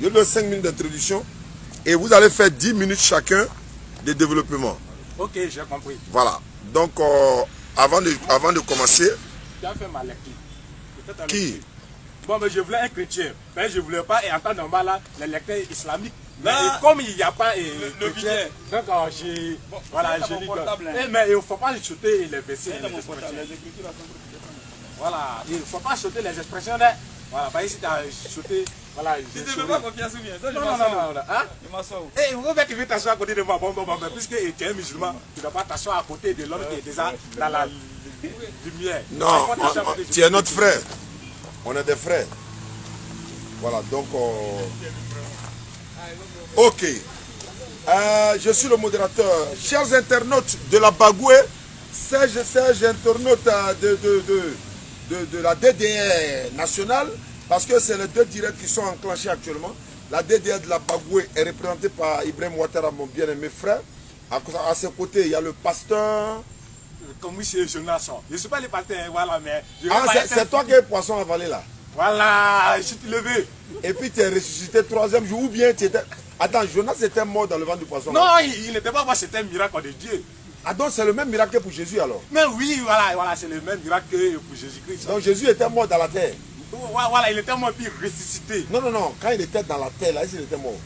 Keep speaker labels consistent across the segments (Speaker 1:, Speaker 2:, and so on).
Speaker 1: Je donne 5 minutes d'introduction et vous allez faire 10 minutes chacun de développement.
Speaker 2: Ok, j'ai compris.
Speaker 1: Voilà. Donc, avant de commencer...
Speaker 2: Tu as fait ma lecture.
Speaker 1: Qui?
Speaker 2: Bon, mais je voulais un chrétien. Mais je ne voulais pas, et en temps normal, là, les lecteurs islamiques. Mais comme il n'y a pas le budget, donc j'ai... Voilà, je lis. Mais il ne faut pas sauter les versets. Voilà, il ne faut pas sauter les expressions. Voilà, par ici, tu as sauté. Voilà,
Speaker 3: tu ne fais pas confiance ou bien?
Speaker 2: Non. Hein? Et vous voulez qu'il vienne t'asseoir à côté de moi. Bon, puisque tu es musulman, tu ne dois pas t'asseoir à côté de l'homme qui est déjà dans la lumière.
Speaker 1: Non, tu es notre frère. On est des frères. Voilà, donc... Ok. Je suis le modérateur. Chers internautes de la Bagoué, Serge internautes de la DDR nationale, parce que c'est les deux directs qui sont enclenchés actuellement. La DDR de la Bagoué est représentée par Ibrahim Ouattara, mon bien-aimé frère. À ses côtés, il y a le pasteur...
Speaker 2: Comme oui, c'est Jonas. Je ne suis pas le pasteur, voilà, mais...
Speaker 1: c'est toi qui es poisson avalé là.
Speaker 2: Voilà, je suis levé.
Speaker 1: Et puis tu es ressuscité troisième jour, ou bien tu étais... Attends, Jonas était mort dans le ventre du poisson.
Speaker 2: Non, il n'était pas mort, c'était un miracle de Dieu.
Speaker 1: Ah donc c'est le même miracle que pour Jésus alors?
Speaker 2: Mais oui, voilà, c'est le même miracle que pour Jésus-Christ.
Speaker 1: Donc Jésus était mort dans la terre?
Speaker 2: Voilà, il était mort puis ressuscité.
Speaker 1: Non, quand il était dans la terre là, est-ce qu'il était mort?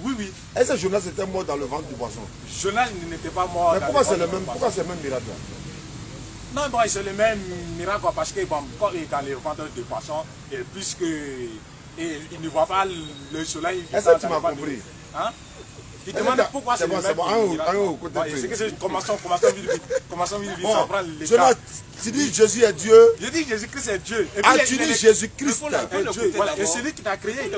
Speaker 2: Oui.
Speaker 1: Est-ce que Jonas était mort dans le ventre du poisson?
Speaker 2: Jonas n'était pas mort.
Speaker 1: Mais pourquoi c'est le même miracle là?
Speaker 2: Non, bon, c'est le même miracle parce que bon, quand il est dans le ventre du poisson, et puisque il ne voit pas le soleil.
Speaker 1: Est-ce que tu m'as compris?
Speaker 2: Hein? Il demande pourquoi c'est le même miracle. C'est que c'est commençons vite, ça prend les
Speaker 1: Jonas, tu dis Jésus est Dieu.
Speaker 2: Je dis Jésus-Christ est Dieu.
Speaker 1: Tu dis Jésus-Christ
Speaker 2: est Dieu. Voilà, et celui qui t'a créé.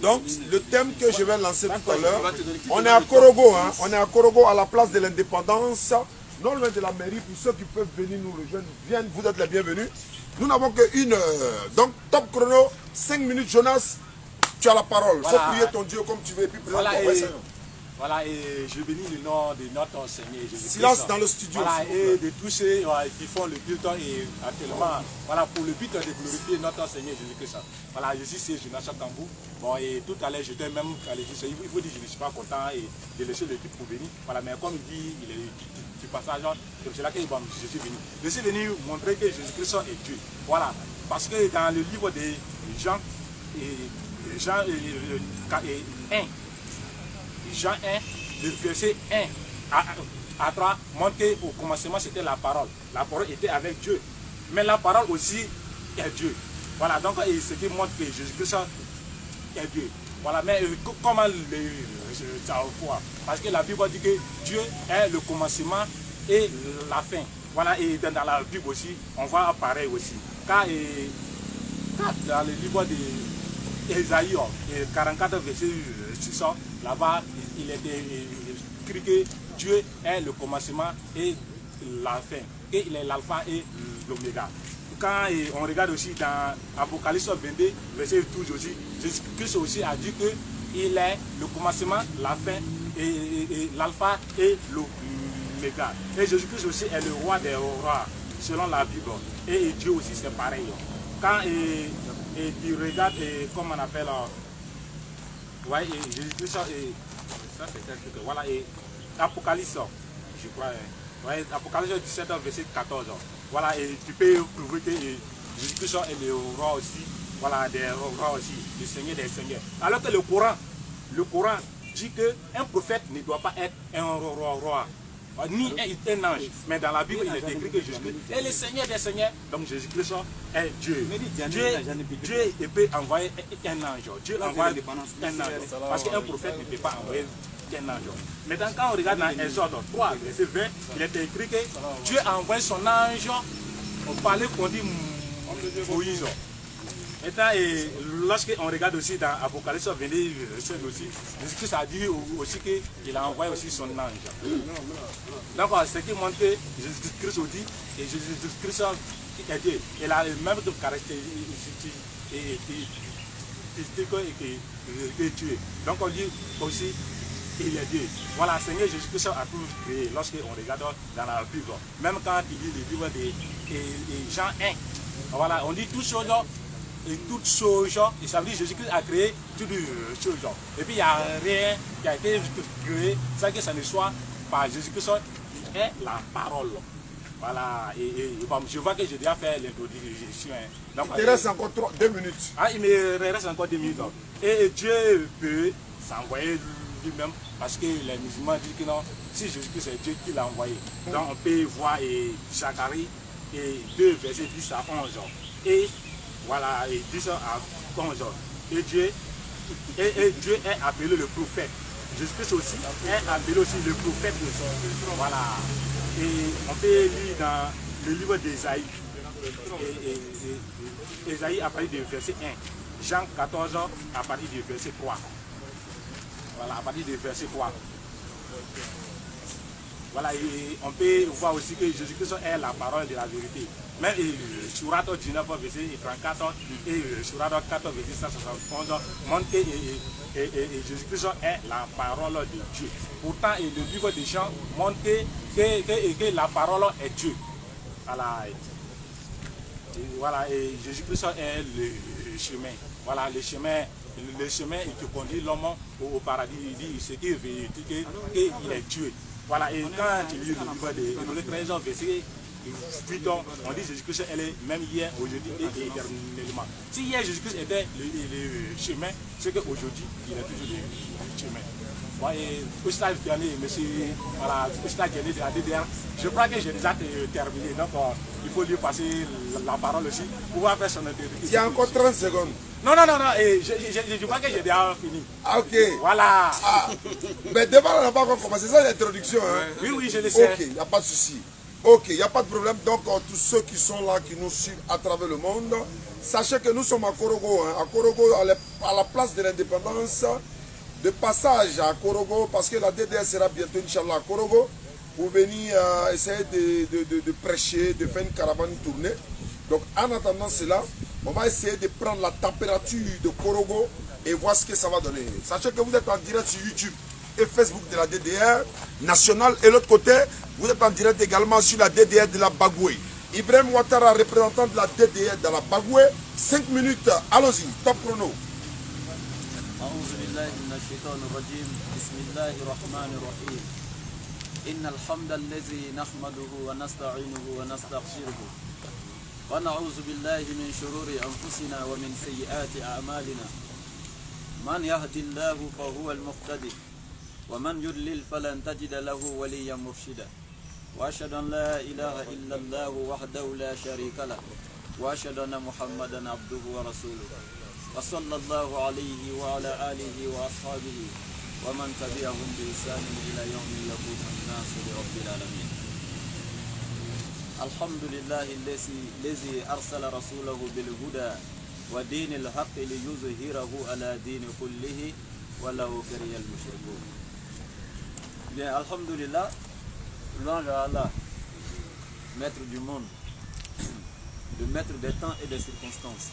Speaker 1: Donc, le thème que je vais lancer tout à l'heure, on est à Korogo, hein? On est à Korogo à la place de l'indépendance, non loin de la mairie. Pour ceux qui peuvent venir nous rejoindre, viennent, vous êtes les bienvenus. Nous n'avons qu'une heure. Donc, top chrono, 5 minutes, Jonas. Tu as la parole. Il faut prier ton Dieu comme tu veux. Et puis
Speaker 2: voilà, et je bénis le nom de notre Seigneur Jésus-Christ.
Speaker 1: Silence dans le studio.
Speaker 2: Voilà, et de tous ceux qui font le culte et actuellement, voilà, pour le but de glorifier notre Seigneur Jésus-Christ. Voilà, je suis Jonas Kambou. Bon, et tout à l'heure, j'étais même allé dire, il faut dire que je ne suis pas content et de laisser l'équipe pour venir. Voilà, mais comme il dit, il est du passage, c'est là que je suis venu. Je suis venu montrer que Jésus-Christ est Dieu. Voilà, parce que dans le livre de Jean 1, le verset 1 à 3 montre qu'au commencement c'était la parole. La parole était avec Dieu. Mais la parole aussi est Dieu. Voilà, donc ce qui montre que Jésus-Christ est Dieu. Voilà, mais comment ça voir? Parce que la Bible dit que Dieu est le commencement et la fin. Voilà, et dans la Bible aussi, on voit pareil aussi. Car dans le livre d'Ésaïe, 44 verset 6, là-bas, il était écrit que Dieu est le commencement et la fin, et il est l'alpha et l'oméga. Quand on regarde aussi dans Apocalypse 22, verset 12 aussi, Jésus-Christ aussi a dit qu'il est le commencement, la fin, et l'alpha et l'oméga. Et Jésus-Christ aussi est le roi des rois, selon la Bible. Et Dieu aussi c'est pareil. Quand tu regardes, comme on appelle, ouais, Jésus-Christ, ça c'est quelque chose. Voilà, et Apocalypse, je crois, ouais, Apocalypse 17, verset 14. Voilà, et tu peux prouver que Jésus-Christ est le roi aussi, voilà, des rois aussi, le Seigneur des seigneurs. Alors que le Coran dit qu'un prophète ne doit pas être un roi. Ni un ange, mais dans la Bible il est écrit que Jésus-Christ est le Seigneur des seigneurs, donc Jésus-Christ est Dieu. Dieu peut envoyer un ange, Dieu envoie un ange, parce qu'un prophète ne peut pas envoyer un ange. Maintenant quand on regarde dans Exode 3, verset 20, il est écrit que Dieu a envoyé son ange au palais qu'on dit Moïse. Maintenant, lorsqu'on regarde aussi dans Apocalypse 22, aussi, Jésus-Christ a dit aussi qu'il a envoyé aussi son ange. Donc, ce qui montre que Jésus-Christ dit, et Jésus-Christ est Dieu. Il a les mêmes caractéristiques que Dieu. Donc, on dit aussi, il est Dieu. Voilà, Seigneur Jésus-Christ a tout créé lorsqu'on regarde dans la Bible. Même quand il dit le livre de Jean 1, voilà, on dit tout chose et toutes choses, et ça veut dire Jésus-Christ a créé toutes choses. Et puis il n'y a rien qui a été créé sans que ça ne soit par Jésus-Christ, qui est la parole. Voilà, et bon, je vois que j'ai déjà fait l'introduction.
Speaker 1: Il te reste encore 2 minutes.
Speaker 2: Ah, il me reste encore 2 minutes. Et Dieu peut s'envoyer lui-même parce que les musulmans disent que non, si Jésus-Christ c'est Dieu qui l'a envoyé. Donc on peut voir Zacharie et 2 versets 10 à 11. Et voilà, et 10 à 11. Et Dieu est appelé le prophète. Jésus-Christ aussi est appelé aussi le prophète de son. Voilà. Et on peut lire dans le livre d'Ésaïe. Ésaïe à partir du verset 1. Jean 14 à partir du verset 3. Voilà, à partir du verset 3. Voilà, et on peut voir aussi que Jésus-Christ est la parole de la vérité. Même Surat 19 verset 34 et Surat 4 verset 171 montre que Jésus-Christ est la parole de Dieu. Pourtant, le livre des Jean montre que la parole est Dieu. Voilà, et Jésus-Christ est le chemin. Voilà, le chemin qui conduit l'homme au paradis. Il dit ce qui veut dire qu'il est Dieu. Voilà, et quand tu lis le livre de 13 verset 8, on dit Jésus-Christ elle est même hier, aujourd'hui et éternellement. Si hier Jésus-Christ était le chemin, c'est qu'aujourd'hui il est toujours le chemin. Bon, et au stade dernier, monsieur, voilà, au stade dernier de la DDR, je crois que j'ai déjà terminé. Donc il faut lui passer la parole aussi pour pouvoir faire son introduction.
Speaker 1: Il y a encore 30 secondes.
Speaker 2: Non, et je crois que j'ai déjà fini.
Speaker 1: Ah, ok.
Speaker 2: Voilà.
Speaker 1: Ah, mais devant, on n'a pas encore commencé. C'est ça l'introduction. Hein?
Speaker 2: Oui, je le sais.
Speaker 1: Ok, il n'y a pas de souci. Ok, il n'y a pas de problème. Donc, tous ceux qui sont là, qui nous suivent à travers le monde, sachez que nous sommes à Korogo. Hein. À Korogo, à la place de l'indépendance, de passage à Korogo, parce que la DDR sera bientôt, Inch'Allah, à Korogo, pour venir essayer de prêcher, de faire une caravane tournée. Donc, en attendant cela, on va essayer de prendre la température de Korogo et voir ce que ça va donner. Sachez que vous êtes en direct sur YouTube et Facebook de la DDR nationale. Et l'autre côté, vous êtes en direct également sur la DDR de la Bagoué. Ibrahim Ouattara, représentant de la DDR de la Bagoué. 5 minutes, allons-y, top chrono.
Speaker 3: ونعوذ بالله من شرور أنفسنا ومن سيئات أعمالنا من يهد الله فهو المقتدي ومن يضلل فلن تجد له وليا مرشدا وأشهد أن لا إله إلا الله وحده لا شريك له وأشهد أن محمدا عبده ورسوله وصلى الله عليه وعلى آله وأصحابه ومن تبعهم بإحسان إلى يوم يقوم الناس لرب العالمين. الحمد لله الذي أرسل رسوله بالهدى ودين الحق ليظهره على دين كله ولو كره المشركون. Bien, alhamdulillah, louange à Allah, maître du monde, le maître des temps et des circonstances.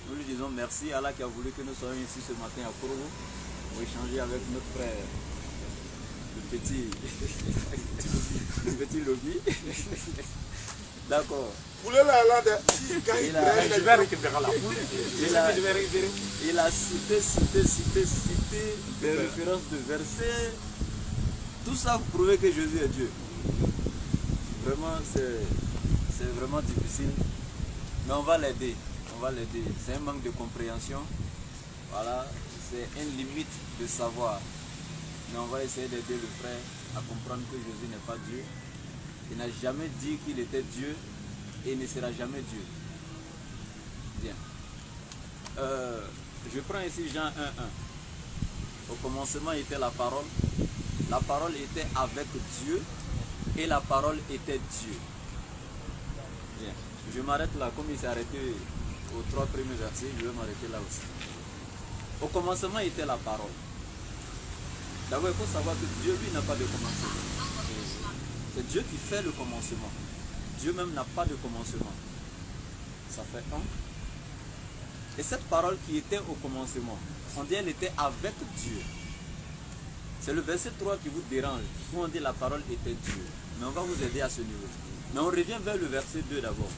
Speaker 3: Nous lui disons merci à Allah qui a voulu que nous soyons ici ce matin à Korogo pour échanger avec notre frère, le petit lobby. D'accord.
Speaker 2: Il
Speaker 3: a cité des références de versets. Tout ça pour prouver que Jésus est Dieu. Vraiment, c'est vraiment difficile. Mais on va l'aider. C'est un manque de compréhension. Voilà, c'est une limite de savoir. Mais on va essayer d'aider le frère à comprendre que Jésus n'est pas Dieu. Il n'a jamais dit qu'il était Dieu et il ne sera jamais Dieu. Bien. Je prends ici Jean 1.1. Au commencement était la parole. La parole était avec Dieu et la parole était Dieu. Bien. Je m'arrête là. Comme il s'est arrêté aux 3 premiers versets, je vais m'arrêter là aussi. Au commencement était la parole. D'abord, il faut savoir que Dieu, lui, n'a pas de commencement. C'est Dieu qui fait le commencement. Dieu même n'a pas de commencement. Ça fait 1. Et cette parole qui était au commencement, on dit elle était avec Dieu. C'est le verset 3 qui vous dérange, où on dit la parole était Dieu. Mais on va vous aider à ce niveau. Mais on revient vers le verset 2 d'abord.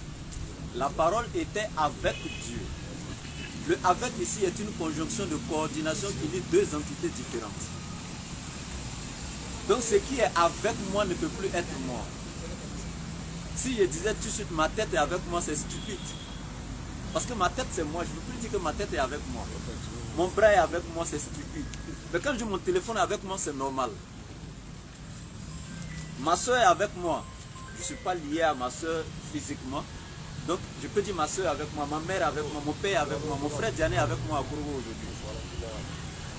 Speaker 3: La parole était avec Dieu. Le avec ici est une conjonction de coordination qui lie deux entités différentes. Donc ce qui est avec moi ne peut plus être moi. Si je disais tout de suite ma tête est avec moi, c'est stupide. Parce que ma tête c'est moi, je ne peux plus dire que ma tête est avec moi. Mon bras est avec moi, c'est stupide. Mais quand je dis mon téléphone est avec moi, c'est normal. Ma soeur est avec moi. Je ne suis pas lié à ma soeur physiquement. Donc je peux dire ma soeur est avec moi, ma mère est avec moi, mon père est avec moi, mon frère Diane est avec moi à Kourougo aujourd'hui.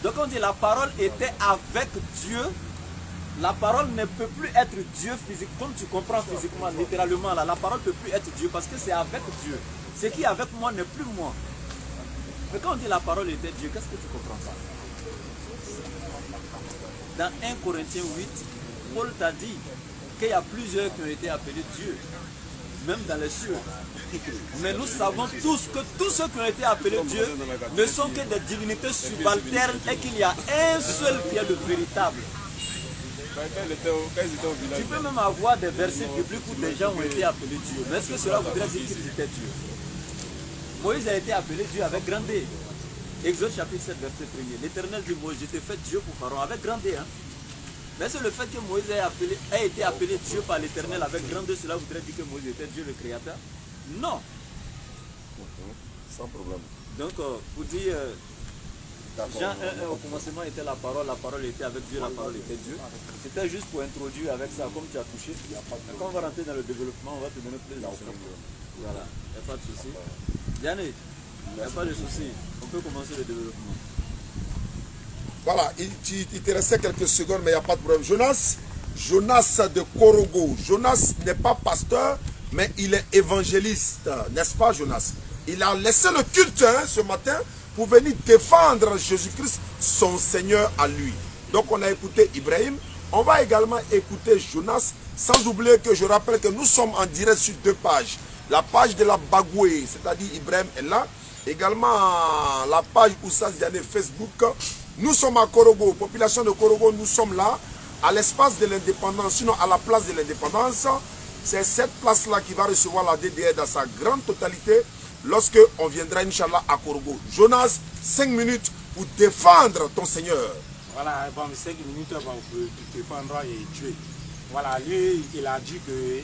Speaker 3: Donc on dit la parole était avec Dieu. La parole ne peut plus être Dieu physique. Comme tu comprends physiquement, littéralement, là, la parole ne peut plus être Dieu parce que c'est avec Dieu. Ce qui est avec moi n'est plus moi. Mais quand on dit la parole était Dieu, qu'est-ce que tu comprends ça? Dans 1 Corinthiens 8, Paul t'a dit qu'il y a plusieurs qui ont été appelés Dieu, même dans les cieux. Mais nous savons tous que tous ceux qui ont été appelés Dieu ne sont que des divinités subalternes et qu'il y a un seul qui est le véritable. Tu peux même avoir des versets bibliques où des gens ont été appelés Dieu. Mais est-ce que cela voudrait dire qu'ils étaient Dieu? Moïse a été appelé Dieu avec grand D. Exode chapitre 7, verset 1er. L'Éternel dit Moïse, je t'ai fait Dieu pour Pharaon avec grand D. Hein? Mais c'est le fait que Moïse a été appelé Dieu par l'Éternel avec grand D, cela voudrait dire que Moïse était Dieu le Créateur? Non.
Speaker 1: Sans problème.
Speaker 3: Donc, pour dire, Jean 1, au commencement était la parole était avec Dieu, la parole était Dieu. C'était juste pour introduire avec ça, comme tu as touché. Quand on va rentrer dans le développement, on va te donner plus d'enseignements. Voilà, il n'y a pas de souci. Yannick, il n'y a pas de souci. On peut commencer le développement.
Speaker 1: Voilà, il te restait quelques secondes, mais il n'y a pas de problème. Jonas de Kourougo. Jonas n'est pas pasteur, mais il est évangéliste. N'est-ce pas, Jonas? Il a laissé le culte ce matin pour venir défendre Jésus-Christ, son Seigneur à lui. Donc on a écouté Ibrahim. On va également écouter Jonas, sans oublier que je rappelle que nous sommes en direct sur deux pages. La page de la Bagoué, c'est-à-dire Ibrahim est là. Également la page Oussas Diané Facebook. Nous sommes à Kourougo, population de Kourougo, nous sommes là, à l'espace de l'indépendance, sinon à la place de l'indépendance. C'est cette place-là qui va recevoir la DDR dans sa grande totalité lorsque on viendra, Inch'Allah, à Kourougo. Jonas, 5 minutes pour défendre ton Seigneur.
Speaker 2: Voilà, bon, 5 minutes pour défendre et tuer. Voilà, lui, il a dit que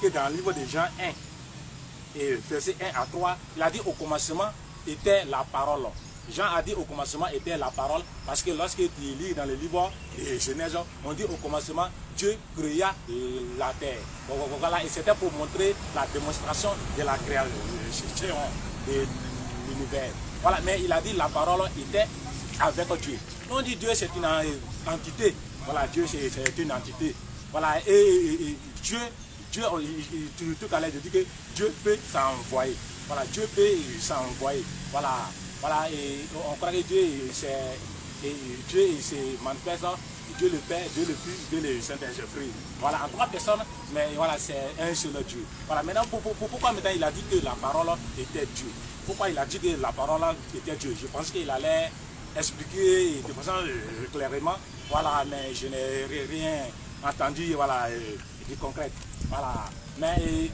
Speaker 2: dans le livre de Jean 1, et verset 1 à 3, il a dit au commencement était la parole. Jean a dit au commencement était la parole, parce que lorsque tu lis dans le livre de Genèse, on dit au commencement Dieu créa la terre. Voilà, et c'était pour montrer la démonstration de la création de l'univers. Voilà, mais il a dit la parole était avec Dieu. On dit Dieu c'est une entité. Voilà, Dieu c'est une entité. Voilà, et Dieu, tout à l'heure, je dis que Dieu peut s'envoyer. Voilà, Dieu peut s'envoyer. Voilà, et on croit que Dieu se manifeste, Dieu le Père, Dieu le Fils, Dieu le Saint-Esprit. Voilà, en 3 personnes, mais voilà, c'est un seul Dieu. Voilà, maintenant, pourquoi maintenant il a dit que la parole était Dieu? Pourquoi il a dit que la parole était Dieu? Je pense qu'il allait expliquer de façon clairement, voilà, mais je n'ai rien entendu, voilà, de concret. Voilà, mais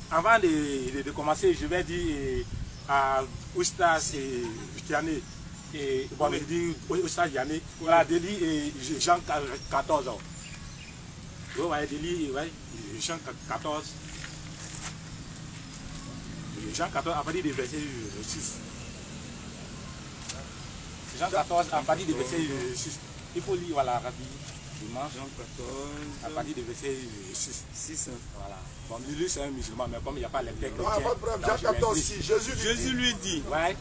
Speaker 2: avant de commencer, je vais dire à Oustas et Diané, et bon, je dis Oustas Diané, voilà, de lire Jean 14. Vous voyez, de lire Jean 14. Jean 14 à partir du verset 6. Jean 14 à partir du verset 6. Il faut lire, voilà, rapidement. Jean 14 à partir du verset 6. Voilà. Bon, lui c'est un musulman, mais comme il n'y a pas les textes.
Speaker 1: Non, pas de problème. Jean 14, si
Speaker 3: Jésus lui dit,
Speaker 2: ouais.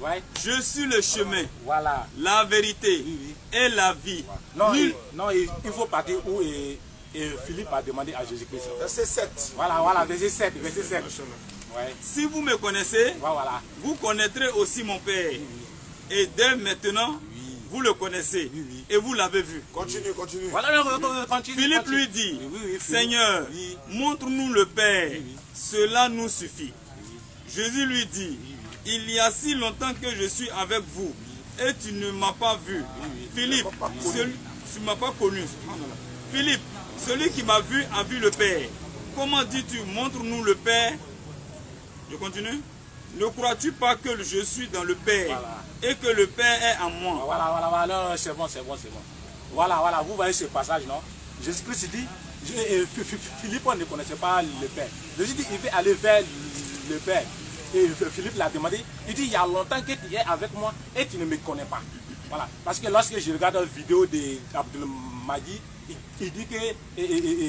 Speaker 2: Ouais.
Speaker 3: je suis le chemin,
Speaker 2: voilà,
Speaker 3: la vérité et la vie.
Speaker 2: Non, il faut partir où et Philippe a demandé à Jésus-Christ.
Speaker 1: Verset 7.
Speaker 2: Voilà, verset 7. Ouais.
Speaker 3: Si vous me connaissez,
Speaker 2: voilà.
Speaker 3: Vous connaîtrez aussi mon Père. Et dès maintenant, vous le connaissez et vous l'avez vu.
Speaker 1: Continue.
Speaker 2: Voilà, continue.
Speaker 3: Philippe lui dit, Seigneur, montre-nous le Père, cela nous suffit. Jésus lui dit, il y a si longtemps que je suis avec vous et tu ne m'as pas vu. Philippe, tu ne m'as pas connu. Philippe, celui qui m'a vu a vu le Père. Comment dis-tu, montre-nous le Père? Je continue.
Speaker 4: Ne crois-tu pas que je suis dans le Père
Speaker 2: Voilà.
Speaker 4: et que le Père est en moi?
Speaker 2: Voilà, non, c'est bon. Voilà, vous voyez ce passage, non? Jésus-Christ dit, Philippe ne connaissait pas le Père. Jésus dit, il veut aller vers le Père. Et Philippe l'a demandé, il dit, il y a longtemps que tu es avec moi et tu ne me connais pas. Voilà, parce que lorsque je regarde la vidéo d'Abdul Mahdi, il dit que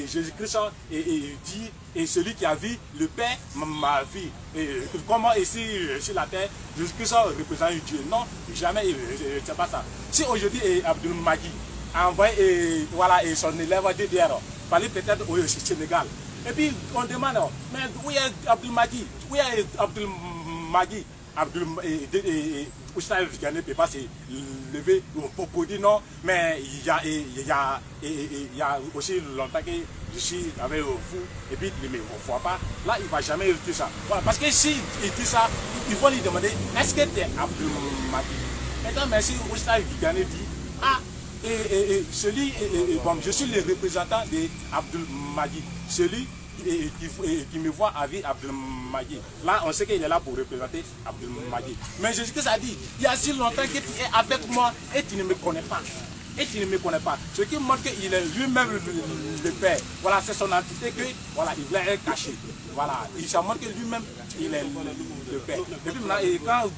Speaker 2: Jésus-Christ dit, et celui qui a vu le Père m'a vu. Comment ici sur la terre, Jésus-Christ représente Dieu? Non, jamais, c'est pas ça. Si aujourd'hui Abdul Mahdi a envoyé son élève DDR, parler peut-être au Sénégal, et puis on demande, mais où est Abdul Mahdi? Où est Abdul Mahdi? Oustaz Vigane ne peut pas se lever pour dire non, mais il y a aussi longtemps que je suis avec vous et puis il ne me voit pas. Là, il ne va jamais dire ça. Voilà, parce que s'il dit ça, ils vont lui demander est-ce que tu es Abdul Mahdi? Maintenant, merci, Oustaz Vigane dit ah, bon, je suis le représentant d'Abdul Mahdi, celui qui me voit avec Abdul Mahdi. Là, on sait qu'il est là pour représenter Abdul Mahdi. Mais Jésus-Christ a dit, il y a si longtemps que tu es avec moi et tu ne me connais pas. Et tu ne me connais pas. Ce qui montre qu'il est lui-même le Père. Voilà, c'est son entité que, voilà, il voulait cacher. Voilà, il se montre que lui-même, il est le Père. Et puis maintenant,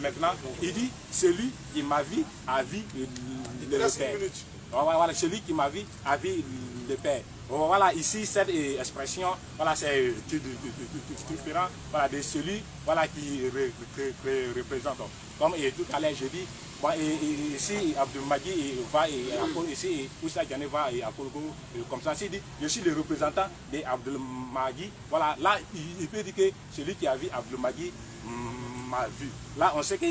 Speaker 2: maintenant, il dit, celui qui m'a vu a vu le Père. Voilà, celui qui m'a vu a vu le Père. Voilà, ici, cette expression, voilà, c'est différent, voilà, de celui, voilà, qui représente. Comme tout à l'heure, je dis, ici, Abdul Mahdi va ici, Oussa Gane va à Kologo, comme ça, s'il dit, je suis le représentant d'Abdul Mahdi, voilà, là, il peut dire que celui qui a vu Abdul Mahdi m'a vu. Là, on sait que,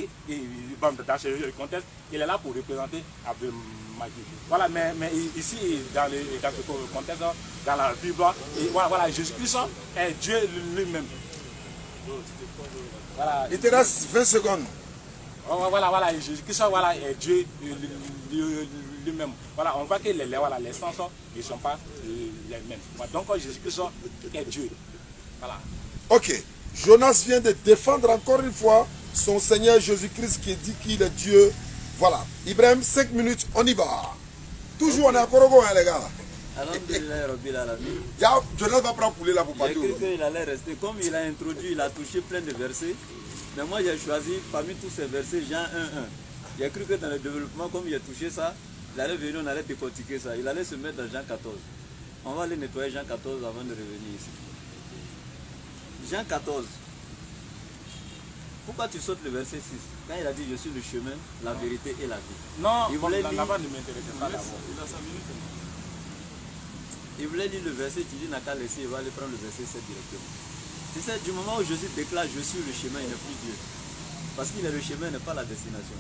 Speaker 2: dans ce contexte, il est là pour représenter Abdul Mahdi. Voilà, mais ici, dans ce contexte, dans la Bible, voilà, Jésus-Christ est Dieu lui-même. Voilà.
Speaker 1: Il te reste 20 secondes.
Speaker 2: Voilà, Jésus-Christ voilà, est Dieu lui-même. Voilà, on voit que les sens ne sont pas les mêmes. Donc Jésus-Christ est Dieu. Voilà.
Speaker 1: Ok. Jonas vient de défendre encore une fois son Seigneur Jésus-Christ qui dit qu'il est Dieu. Voilà. Ibrahim, 5 minutes, on y va. Toujours on est à Korogo, hein, les gars. Jonas va prendre poulet là pour partir.
Speaker 3: J'ai cru qu'il allait rester. Comme il a introduit, il a touché plein de versets. Mais moi j'ai choisi parmi tous ces versets Jean 1.1. J'ai cru que dans le développement, comme il a touché ça, il allait venir, on allait décortiquer ça. Il allait se mettre dans Jean 14. On va aller nettoyer Jean 14 avant de revenir ici. Jean 14. Pourquoi tu sautes le verset 6? Quand il a dit je suis le chemin, la vérité et la vie.
Speaker 2: Non,
Speaker 3: il voulait
Speaker 2: là-bas ne m'intéressait pas d'abord.
Speaker 3: Il voulait lire le verset, tu dis n'a qu'à laisser, il va aller prendre le verset 7 directement. Tu sais, du moment où Jésus déclare je suis le chemin, il n'est plus Dieu. Parce qu'il est le chemin, n'est pas la destination.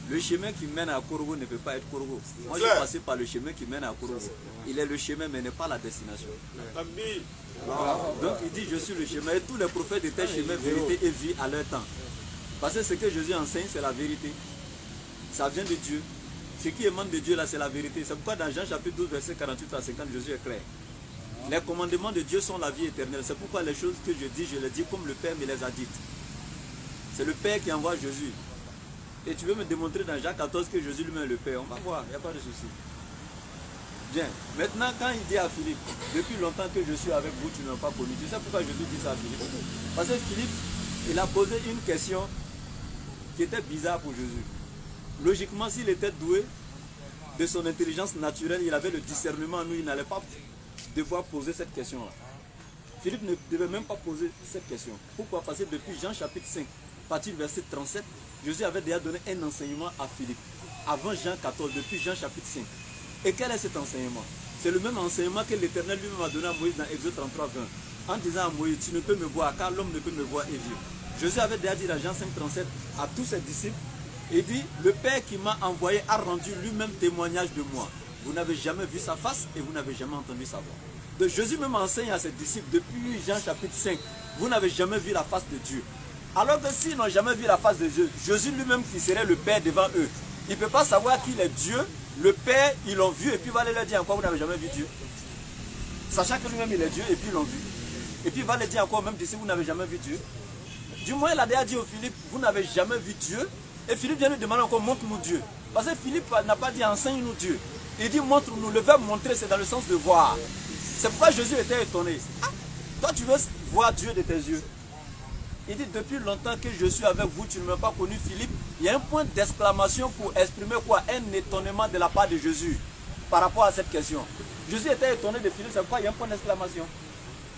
Speaker 3: Le chemin qui mène à Korogo ne peut pas être Korogo. Moi, je suis passé par le chemin qui mène à Korogo. Il est le chemin, mais n'est pas la destination. Donc, il dit, je suis le chemin. Et tous les prophètes étaient chemin, vérité et vie à leur temps. Parce que ce que Jésus enseigne, c'est la vérité. Ça vient de Dieu. Ce qui émane de Dieu, là, c'est la vérité. C'est pourquoi dans Jean chapitre 12, verset 48 à 50, Jésus est clair. Les commandements de Dieu sont la vie éternelle. C'est pourquoi les choses que je les dis comme le Père me les a dites. C'est le Père qui envoie Jésus. Et tu veux me démontrer dans Jean 14 que Jésus lui-même est le Père. On va voir, il n'y a pas de souci. Bien. Maintenant, quand il dit à Philippe, depuis longtemps que je suis avec vous, tu ne m'as pas connu. Tu sais pourquoi Jésus dit ça à Philippe? Parce que Philippe, il a posé une question qui était bizarre pour Jésus. Logiquement, s'il était doué de son intelligence naturelle, il avait le discernement, nous, il n'allait pas devoir poser cette question-là. Philippe ne devait même pas poser cette question. Pourquoi? Parce que depuis Jean chapitre 5, à partir du verset 37, Jésus avait déjà donné un enseignement à Philippe. Avant Jean 14, depuis Jean chapitre 5. Et quel est cet enseignement? C'est le même enseignement que l'Éternel lui-même a donné à Moïse dans Exode 33, 20. En disant à Moïse, tu ne peux me voir, car l'homme ne peut me voir et vivre. Jésus avait déjà dit dans Jean 5, 37 à tous ses disciples, il dit, le Père qui m'a envoyé a rendu lui-même témoignage de moi. Vous n'avez jamais vu sa face et vous n'avez jamais entendu sa voix. Donc Jésus même enseigne à ses disciples depuis Jean chapitre 5, vous n'avez jamais vu la face de Dieu. Alors que s'ils n'ont jamais vu la face de Dieu, Jésus lui-même qui serait le Père devant eux, il ne peut pas savoir qu'il est Dieu, le Père, ils l'ont vu et puis il va aller leur dire encore, vous n'avez jamais vu Dieu. Sachant que lui-même il est Dieu et puis ils l'ont vu. Et puis il va leur dire encore, même d'ici, vous n'avez jamais vu Dieu. Du moins, il a déjà dit au Philippe, vous n'avez jamais vu Dieu. Et Philippe vient lui demander encore, montre-nous Dieu. Parce que Philippe n'a pas dit, enseigne-nous Dieu. Il dit, montre-nous. Le verbe montrer, c'est dans le sens de voir. C'est pourquoi Jésus était étonné. Ah, toi, tu veux voir Dieu de tes yeux. Il dit, depuis longtemps que je suis avec vous, tu ne m'as pas connu, Philippe. Il y a un point d'exclamation pour exprimer quoi? Un étonnement de la part de Jésus par rapport à cette question. Jésus était étonné de Philippe, c'est pourquoi il y a un point d'exclamation.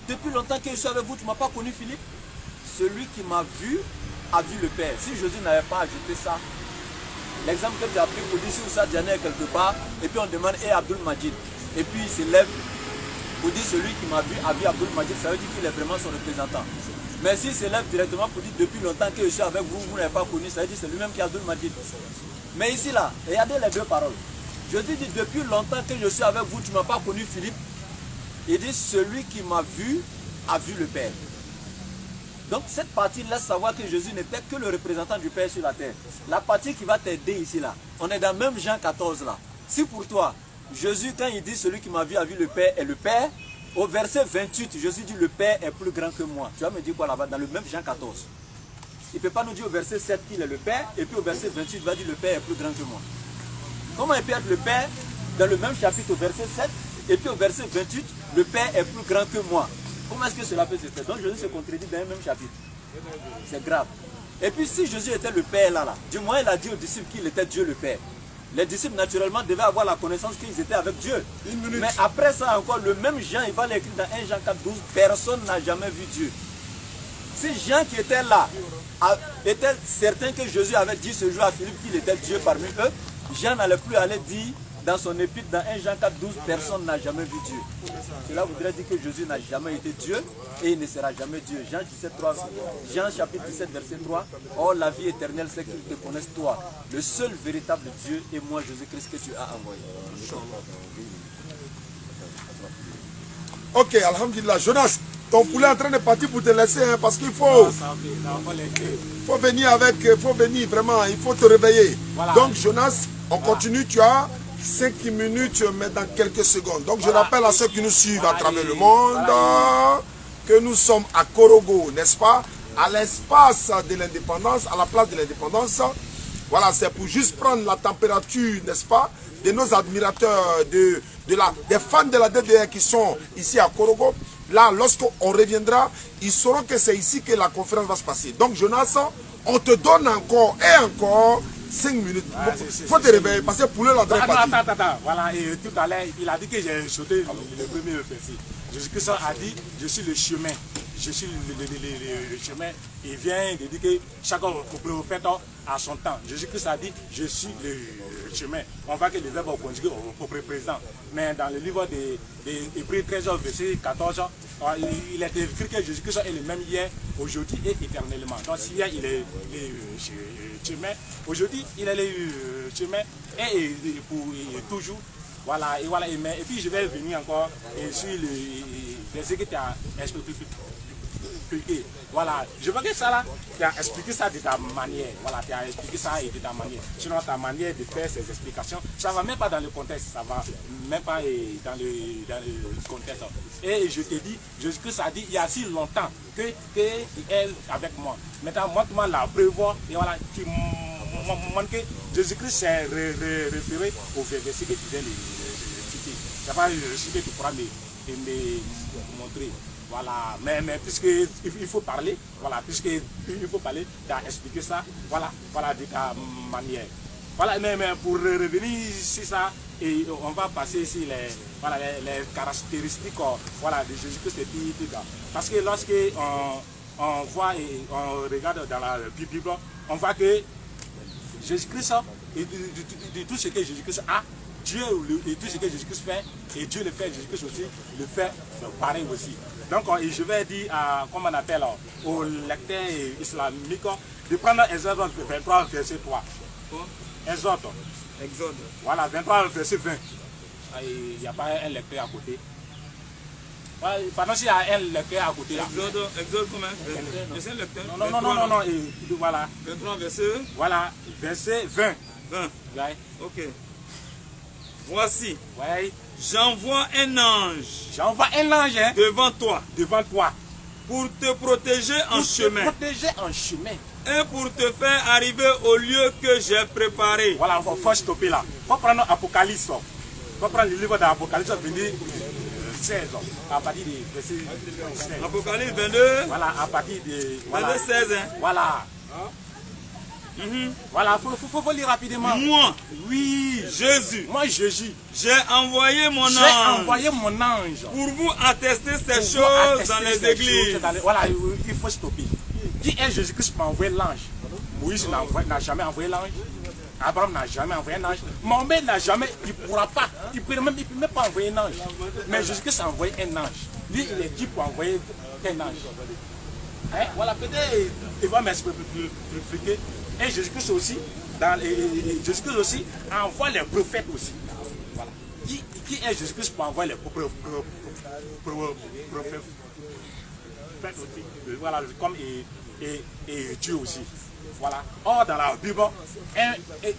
Speaker 3: Depuis longtemps que je suis avec vous, tu ne m'as pas connu, Philippe. Celui qui m'a vu a vu le Père. Si Jésus n'avait pas ajouté ça, l'exemple que tu as pris pour dire si ça Diane quelque part, et puis on demande, et Abdul Majid. Et puis il se lève pour dire celui qui m'a vu a vu Abdul Majid, ça veut dire qu'il est vraiment son représentant. Mais s'il se lève directement pour dire depuis longtemps que je suis avec vous, vous n'avez pas connu, ça veut dire c'est lui-même qui est Abdul Majid. Mais ici là, regardez les deux paroles. Jésus dit depuis longtemps que je suis avec vous, tu ne m'as pas connu, Philippe. Il dit celui qui m'a vu a vu le Père. Donc cette partie laisse savoir que Jésus n'était que le représentant du Père sur la terre. La partie qui va t'aider ici là, on est dans même Jean 14 là. Si pour toi, Jésus quand il dit celui qui m'a vu a vu le Père est le Père, au verset 28, Jésus dit le Père est plus grand que moi. Tu vas me dire quoi là-bas dans le même Jean 14? Il ne peut pas nous dire au verset 7 qu'il est le Père et puis au verset 28 il va dire le Père est plus grand que moi. Comment il peut être le Père dans le même chapitre au verset 7 et puis au verset 28 le Père est plus grand que moi? Comment est-ce que cela peut se faire? Donc Jésus se contredit dans le même chapitre. C'est grave. Et puis si Jésus était le Père là, du moins il a dit aux disciples qu'il était Dieu le Père. Les disciples naturellement devaient avoir la connaissance qu'ils étaient avec Dieu. Mais après ça encore, le même Jean, il va l'écrire dans 1 Jean 4, 12, personne n'a jamais vu Dieu. Si Jean qui était là était certain que Jésus avait dit ce jour à Philippe qu'il était Dieu parmi eux, Jean n'allait plus aller dire dans son épître, dans 1 Jean 4, 12, personne n'a jamais vu Dieu. Cela voudrait dire que Jésus n'a jamais été Dieu et il ne sera jamais Dieu. Jean 17, 3, Jean chapitre 17, verset 3. Oh, la vie éternelle, c'est qu'ils te connaissent toi, le seul véritable Dieu et moi, Jésus-Christ, que tu as envoyé.
Speaker 1: Ok, alhamdulillah. Jonas, ton poulet est en train de partir pour te laisser, hein, parce qu'il faut venir avec, faut venir vraiment, il faut te réveiller. Voilà. Donc Jonas, on continue, tu as 5 minutes, mais dans quelques secondes. Donc je rappelle à ceux qui nous suivent à travers le monde que nous sommes à Korogo, n'est-ce pas? À l'espace de l'indépendance, à la place de l'indépendance. Voilà, c'est pour juste prendre la température, n'est-ce pas, de nos admirateurs, des fans de la DDR qui sont ici à Korogo. Là, lorsqu'on reviendra, ils sauront que c'est ici que la conférence va se passer. Donc Jonas, on te donne encore et encore 5 minutes. Il faut te réveiller parce que pour le lendemain.
Speaker 2: Attends. Voilà, et tout à l'heure, il a dit que j'ai sauté le premier verset. Jésus-Christ a dit, je suis le chemin. Je suis le chemin. Il vient de dire que chaque prophète a son temps. Jésus-Christ a dit, je suis le chemin. On voit que les verbes sont conjugués au présent. Mais dans le livre d'Hébreux 13, verset 14, il est écrit que Jésus-Christ est le même hier, aujourd'hui et éternellement. Donc si hier il est le chemin, aujourd'hui il est le chemin et pour toujours. Voilà, et puis je vais venir encore sur le verset que tu as expliqué. Voilà, je vois que ça là, tu as expliqué ça de ta manière. Voilà, tu as expliqué ça et de ta manière. Sinon, ta manière de faire ces explications, ça ne va même pas dans le contexte, ça va même pas dans le contexte. Et je te dis, Jésus-Christ a dit il y a si longtemps que est avec moi. Maintenant, montre-moi la preuve, et voilà, tu montres que Jésus-Christ s'est référé au verset que tu viens de citer. Ça va citer, tu pourras me montrer. Voilà, mais puisqu'il faut parler, voilà, puisqu'il faut parler, tu as expliqué ça, voilà de ta manière. Voilà, mais pour revenir sur ça, et on va passer ici les caractéristiques de Jésus-Christ. Parce que lorsque on voit et on regarde dans la Bible, on voit que Jésus-Christ, et de tout ce que Jésus-Christ a, Dieu et tout ce que Jésus-Christ fait, et Dieu le fait, Jésus-Christ aussi le fait pareil aussi. Donc je vais dire, comme on appelle, aux lecteurs islamiques, de prendre Exode 23, verset 3. Exode. Voilà, 23, verset 20. Il n'y a pas un lecteur à côté. Pardon, s'il y a un lecteur à côté.
Speaker 4: Exode combien? C'est un lecteur.
Speaker 2: Non. Et voilà.
Speaker 4: 23, verset.
Speaker 2: Voilà, verset 20.
Speaker 4: 20.
Speaker 2: Ouais.
Speaker 4: Ok. Voici.
Speaker 2: Ouais.
Speaker 4: J'envoie un ange.
Speaker 2: J'envoie un ange, hein,
Speaker 4: devant toi.
Speaker 2: devant toi.
Speaker 4: pour te protéger en chemin
Speaker 2: protéger en chemin.
Speaker 4: et pour te faire arriver au lieu que j'ai préparé.
Speaker 2: Voilà, il faut stopper là. Il faut prendre Apocalypse. Il faut prendre le livre d'Apocalypse, venir 16, à partir du verset 16.
Speaker 4: Apocalypse 22,
Speaker 2: Voilà, à partir de... Voilà,
Speaker 4: 22, 16. Hein.
Speaker 2: voilà. Voilà, faut lire rapidement.
Speaker 4: Moi,
Speaker 2: Oui,
Speaker 4: Jésus,
Speaker 2: moi Jésus,
Speaker 4: j'ai envoyé mon
Speaker 2: j'ai
Speaker 4: ange
Speaker 2: envoyé mon ange
Speaker 4: pour vous attester ces
Speaker 2: pour
Speaker 4: choses
Speaker 2: attester
Speaker 4: dans les
Speaker 2: ces
Speaker 4: églises.
Speaker 2: choses voilà, il faut stopper. Qui est Jésus-Christ pour envoyer l'ange? Moïse n'a jamais envoyé l'ange. Abraham n'a jamais envoyé un ange. Mohamed n'a jamais, il ne pourra pas. Il ne peut même pas envoyer un ange. Mais Jésus-Christ a envoyé un ange. Lui, il est qui pour envoyer un ange? Hein? Voilà, peut-être il va m'expliquer. Et Jésus-Christ aussi, Jésus-Christ aussi envoie les prophètes aussi. Voilà. Qui est Jésus-Christ pour envoyer les prophètes aussi? Voilà, comme et Dieu aussi. Voilà. Or, dans la Bible,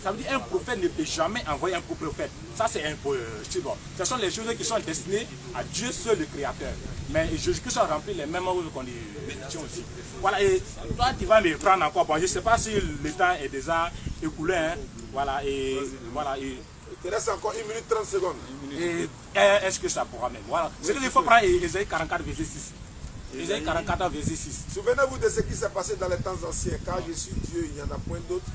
Speaker 2: ça veut dire un prophète ne peut jamais envoyer un prophète. Ça, c'est impossible. Ce sont les choses qui sont destinées à Dieu seul, le Créateur. Mais Jésus-Christ a rempli les mêmes conditions aussi. Voilà. Et toi, tu vas me prendre encore. Bon, je ne sais pas si le temps est déjà écoulé. Hein. Voilà. Et voilà.
Speaker 1: Il te reste encore 1 minute 30 secondes.
Speaker 2: Est-ce que ça pourra même? Voilà. C'est qu'il faut prendre Ésaïe 44, verset 6. Ésaïe 44, verset 6.
Speaker 1: Souvenez-vous de ce qui s'est passé dans les temps anciens. Car je suis Dieu, il n'y en a point d'autre.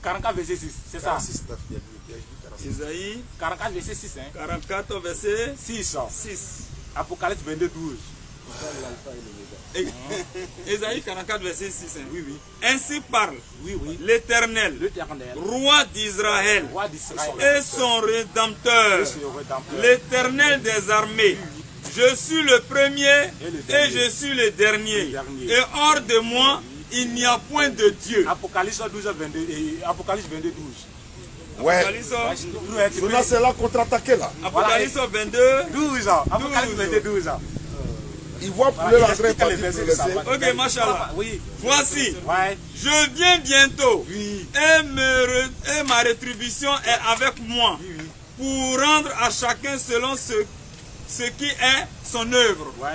Speaker 2: 44, verset 6, c'est ça?
Speaker 1: 46, 9, il y a dit, 46.
Speaker 4: Isaïe
Speaker 2: 44, verset 6. Hein?
Speaker 4: 44, verset
Speaker 2: 6.
Speaker 4: 6.
Speaker 2: Apocalypse 22, 12.
Speaker 4: Isaïe 44, verset 6. Hein.
Speaker 2: Oui, oui.
Speaker 4: Ainsi parle
Speaker 2: Oui, oui.
Speaker 4: l'Éternel,
Speaker 2: L'Éternel,
Speaker 4: roi d'Israël
Speaker 2: roi d'Israël,
Speaker 4: et son rédempteur,
Speaker 2: et son rédempteur.
Speaker 4: l'Éternel des armées. Je suis le premier et je suis le dernier. Et hors de moi, il n'y a point de Dieu.
Speaker 2: Apocalypse 12, 22, et Apocalypse 22, 12.
Speaker 1: Ouais.
Speaker 4: Apocalypse,
Speaker 1: Jonas est là contre-attaqué là.
Speaker 4: Apocalypse 22.
Speaker 2: 12 ans. Apocalypse 22, 12 ans.
Speaker 1: Il voit pour
Speaker 2: Voilà, il
Speaker 1: l'entrée
Speaker 2: explique les
Speaker 1: partir
Speaker 2: versets
Speaker 1: pour
Speaker 2: de sa
Speaker 1: laisser.
Speaker 2: part.
Speaker 4: Ok, machallah.
Speaker 2: Oui.
Speaker 4: Voici,
Speaker 2: Ouais.
Speaker 4: je viens bientôt
Speaker 2: Oui.
Speaker 4: et ma rétribution est avec moi
Speaker 2: Oui, oui.
Speaker 4: pour rendre à chacun selon ce qui est son œuvre.
Speaker 2: Ouais.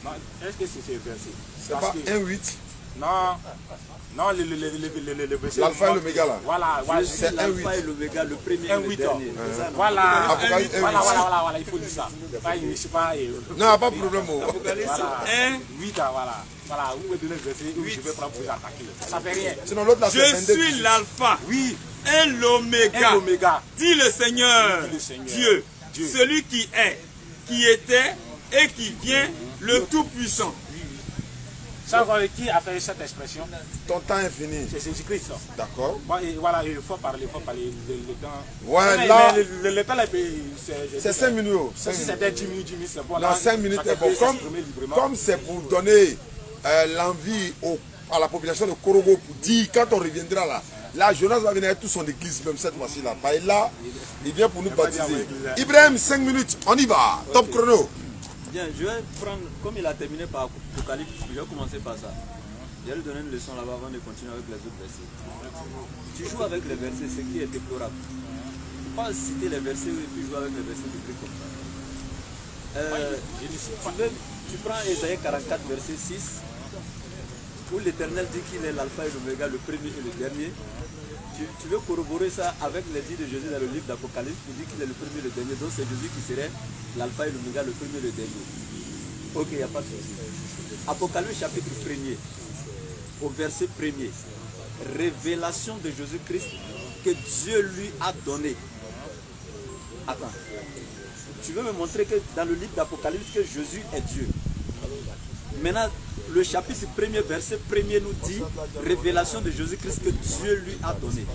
Speaker 2: Non, est-ce que c'est ce verset?
Speaker 1: C'est
Speaker 2: Parce
Speaker 1: pas
Speaker 2: que-
Speaker 1: 1-8.
Speaker 2: Non. Non, le verset.
Speaker 1: L'alpha et l'oméga là.
Speaker 2: Voilà, voilà.
Speaker 3: Je suis l'alpha et l'oméga, le premier et
Speaker 2: Un
Speaker 3: le
Speaker 2: 8
Speaker 3: dernier. C'est ça, non?
Speaker 2: Voilà.
Speaker 1: Apocalypse 1,
Speaker 2: Voilà,
Speaker 1: 8.
Speaker 2: voilà, il faut dire ça. Pas, je sais pas.
Speaker 1: Non, pas de problème. Oh.
Speaker 4: Apocalypse
Speaker 2: Voilà.
Speaker 4: 1.
Speaker 2: 8 ans, voilà. Voilà, vous me donnez le verset où je vais prendre pour vous attaquer. Ça fait rien.
Speaker 1: Sinon l'autre là c'est
Speaker 4: Je
Speaker 1: 22.
Speaker 4: suis l'alpha
Speaker 2: Oui,
Speaker 4: et l'oméga,
Speaker 2: et l'oméga.
Speaker 4: dit le Seigneur,
Speaker 2: Dit le Seigneur.
Speaker 4: Dieu,
Speaker 2: Dieu.
Speaker 4: celui qui est, qui était et qui vient, le Tout-Puissant.
Speaker 2: Ça, qui a fait cette expression?
Speaker 1: Ton temps est fini.
Speaker 2: C'est Jésus-Christ.
Speaker 1: D'accord.
Speaker 2: Bon, et voilà, il faut parler le temps.
Speaker 1: Ouais,
Speaker 2: Mais
Speaker 1: là,
Speaker 2: le temps,
Speaker 1: c'est 5 minutes. oh,
Speaker 2: Si
Speaker 1: 5 minutes.
Speaker 2: c'était 10 minutes, c'est bon.
Speaker 1: Non,
Speaker 2: Là,
Speaker 1: 5 minutes
Speaker 2: chacun
Speaker 1: est bon.
Speaker 2: peut s'exprimer librement.
Speaker 1: Comme c'est pour donner l'envie à la population de Korogo pour dire quand on reviendra là, là Jonas va venir avec toute son église même cette fois-ci là. Et là, il vient pour nous baptiser. Ibrahim, 5 minutes, on y va. Top chrono.
Speaker 3: Bien, je vais prendre, comme il a terminé par Apocalypse, je vais commencer par ça. Je vais lui donner une leçon là-bas avant de continuer avec les autres versets. Tu joues avec les versets, ce qui est déplorable. Il ne faut pas citer les versets et puis jouer avec les versets du truc comme ça. Tu prends Ésaïe 44, verset 6, où l'Éternel dit qu'il est l'alpha et l'oméga, le premier et le dernier. Tu veux corroborer ça avec les dits de Jésus dans le livre d'Apocalypse, il dit qu'il est le premier et le dernier, donc c'est Jésus qui serait l'alpha et l'oméga, le premier et le dernier. Ok, il n'y a pas de souci. Apocalypse chapitre 1er, au verset 1er, révélation de Jésus-Christ que Dieu lui a donné. Attends, tu veux me montrer que dans le livre d'Apocalypse que Jésus est Dieu. Maintenant, le chapitre 1er, verset 1er nous dit révélation de Jésus-Christ que Dieu lui a donné.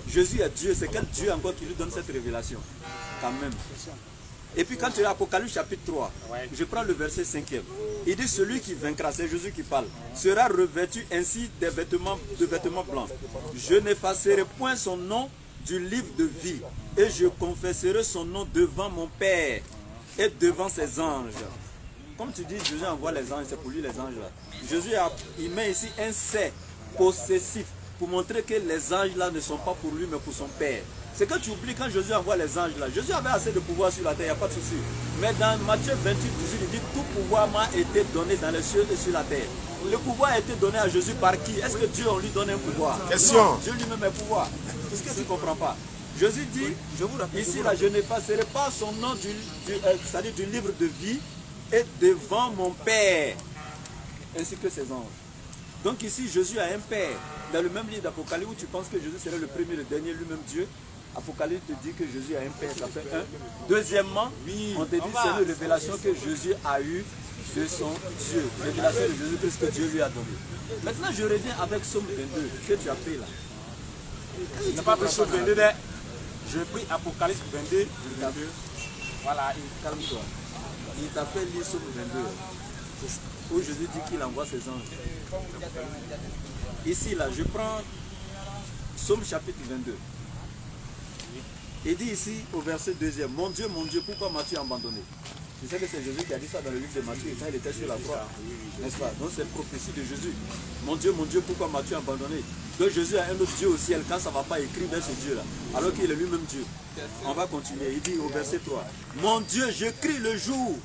Speaker 3: Jésus est Dieu, c'est quel Dieu encore qui lui donne cette révélation? Quand même. Et puis quand tu es à Apocalypse chapitre 3, je prends le verset 5e. Il dit celui qui vaincra, c'est Jésus qui parle, sera revêtu ainsi de vêtements blancs. Je n'effacerai point son nom du livre de vie et je confesserai son nom devant mon Père et devant ses anges. Comme tu dis, Jésus envoie les anges, c'est pour lui les anges là. Jésus il met ici un c'est possessif pour montrer que les anges là ne sont pas pour lui mais pour son Père. C'est que tu oublies quand Jésus envoie les anges là. Jésus avait assez de pouvoir sur la terre, il n'y a pas de souci. Mais dans Matthieu 28, 18, il dit tout pouvoir m'a été donné dans les cieux et sur la terre. Le pouvoir a été donné à Jésus par qui? Est-ce que Dieu on lui donne un pouvoir?
Speaker 1: Question.
Speaker 3: Non, Dieu lui-même est pouvoir. Est-ce que tu ne comprends pas? Jésus dit, ici là, je n'effacerai pas son nom c'est-à-dire du livre de vie et devant mon Père, ainsi que ses anges. Donc ici, Jésus a un Père. Dans le même livre d'Apocalypse où tu penses que Jésus serait le premier, le dernier, lui-même Dieu, Apocalypse te dit que Jésus a un Père, ça fait un. Deuxièmement, on te dit c'est une révélation que Jésus a eue de son Dieu. Révélation de Jésus-Christ que Dieu lui a donné. Maintenant, je reviens avec Somme 22 que tu as pris là.
Speaker 2: Je n'ai pas pris Somme 22, je pris Apocalypse 22. Voilà,
Speaker 3: calme-toi. Il t'a fait lire Somme 22 où Jésus dit qu'il envoie ses anges. Ici, là, je prends Somme chapitre 22. Il dit ici au verset 2e, mon Dieu, pourquoi m'as-tu abandonné? Tu sais que c'est Jésus qui a dit ça dans le livre de Matthieu quand il était sur la croix, n'est-ce pas? Donc c'est une prophétie de Jésus. Mon Dieu, pourquoi m'as-tu abandonné? Donc Jésus a un autre Dieu au ciel quand ça ne va pas écrire dans ce Dieu-là, alors qu'il est lui-même Dieu. On va continuer. Il dit au verset 3, mon Dieu, je crie le jour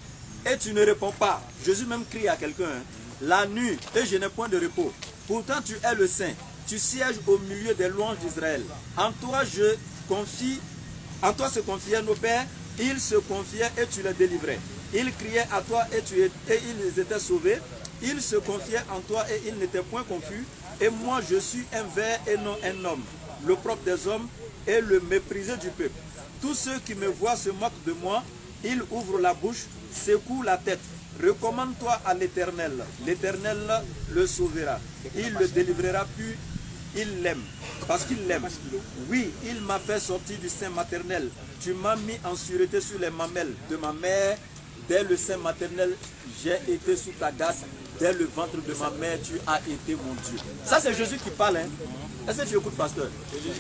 Speaker 3: et tu ne réponds pas. Jésus même crie à quelqu'un, hein, la nuit et je n'ai point de repos. Pourtant tu es le Saint, tu sièges au milieu des louanges d'Israël. En toi se confiaient nos pères, ils se confiaient et tu les délivrais. Ils criaient à toi et ils étaient sauvés. Ils se confiaient en toi et ils n'étaient point confus. Et moi je suis un ver et non un homme, le propre des hommes et le méprisé du peuple. Tous ceux qui me voient se moquent de moi. Ils ouvrent la bouche, secouent la tête. Recommande-toi à l'Éternel. L'Éternel le sauvera. Il le délivrera, puis il l'aime. Parce qu'il l'aime. Oui, il m'a fait sortir du sein maternel. Tu m'as mis en sûreté sur les mamelles de ma mère. Dès le sein maternel, j'ai été sous ta garde. Dès le ventre de ma mère, tu as été mon Dieu. Ça, c'est Jésus qui parle. Hein? Est-ce que tu écoutes, pasteur?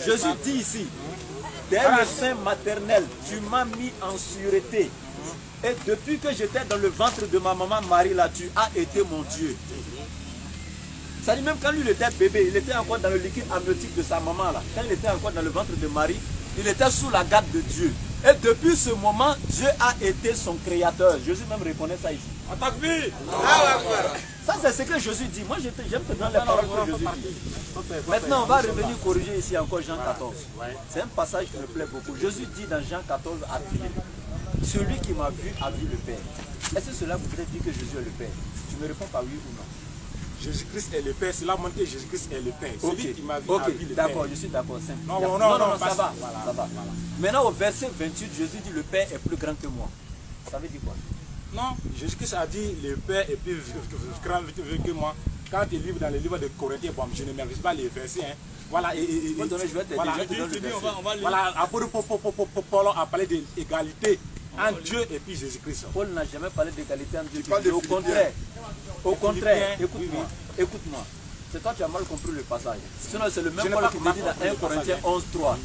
Speaker 3: Jésus dit ici, dès le sein maternel, tu m'as mis en sûreté. Et depuis que j'étais dans le ventre de ma maman Marie, là, tu as été mon Dieu. Ça dit même quand lui il était bébé, il était encore dans le liquide amniotique de sa maman là. Quand il était encore dans le ventre de Marie, il était sous la garde de Dieu. Et depuis ce moment, Dieu a été son créateur. Jésus même reconnaît ça ici. Ça c'est ce que Jésus dit. Moi j'aime te donner les paroles que Jésus dit. Maintenant on va revenir corriger ici encore Jean 14. C'est un passage qui me plaît beaucoup. Jésus dit dans Jean 14 à Philippe, celui qui m'a vu a vu le Père. Est-ce que cela voudrait dire que Jésus est le Père? Tu me réponds par oui ou non?
Speaker 2: Jésus-Christ est le Père, cela montre que Jésus-Christ est le Père. Celui qui m'a vu a vu le Père.
Speaker 3: D'accord, je suis d'accord.
Speaker 2: Non,
Speaker 3: ça va. Voilà, ça va. Voilà. Maintenant au verset 28, Jésus dit le Père est plus grand que moi. Ça veut dire quoi?
Speaker 2: Non, Jésus-Christ a dit le Père est plus grand que moi. Quand il livre dans le livre de Corinthiens, bon, je ne maîtrise pas les versets. Hein. Voilà,
Speaker 3: je vais te donner
Speaker 2: voilà, après Paul a parlé d'égalité entre Dieu et puis Jésus-Christ.
Speaker 3: Paul n'a jamais parlé d'égalité entre Dieu et Dieu. Au contraire, écoute-moi. C'est toi qui as mal compris le passage. Sinon, c'est le même Paul qui me dit dans 1 Corinthiens 11:3.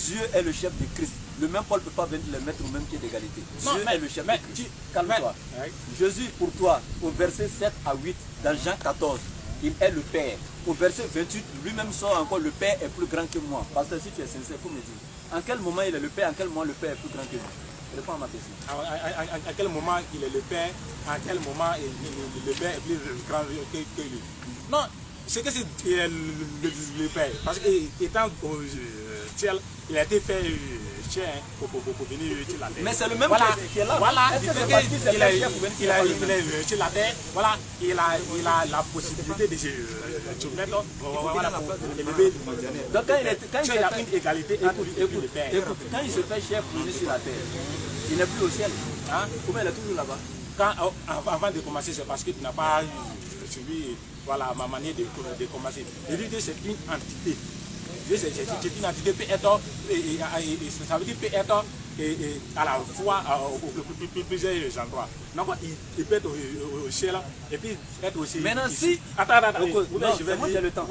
Speaker 3: Dieu est le chef de Christ. Le même Paul ne peut pas venir le mettre au même pied d'égalité. Dieu est le chef de Christ. Calme-toi. Jésus, pour toi, au verset 7 à 8, dans Jean 14, il est le Père. Au verset 28, lui-même sort encore, le Père est plus grand que moi. Parce que si tu es sincère, il faut me dire. En quel moment il est le Père, en quel moment le Père est plus grand que lui? Réponds à ma question.
Speaker 2: À quel moment il est le Père, à quel moment le Père est plus grand que lui? Non, c'est que c'est le Père. Parce qu'étant au ciel, il a été fait chair pour venir sur la terre.
Speaker 3: Mais c'est le même qui est là.
Speaker 2: Voilà, il est sur la terre. Voilà, il a la possibilité de se mettre pour élever l'humanité.
Speaker 3: Donc quand il y a
Speaker 2: une égalité entre le Père.
Speaker 3: Écoute, quand il se fait chair pour venir sur la terre, il n'est plus au ciel. Hein? Comment il est toujours là-bas?
Speaker 2: Avant de commencer, c'est parce que tu n'as pas suivi ma manière de commencer. Je dis que c'est une entité. C'est une entité peut être, ça veut dire peut être à la fois plusieurs endroits. Donc il peut être au ciel et puis être aussi.
Speaker 3: Maintenant si.
Speaker 2: Attends,
Speaker 3: moi j'ai le temps.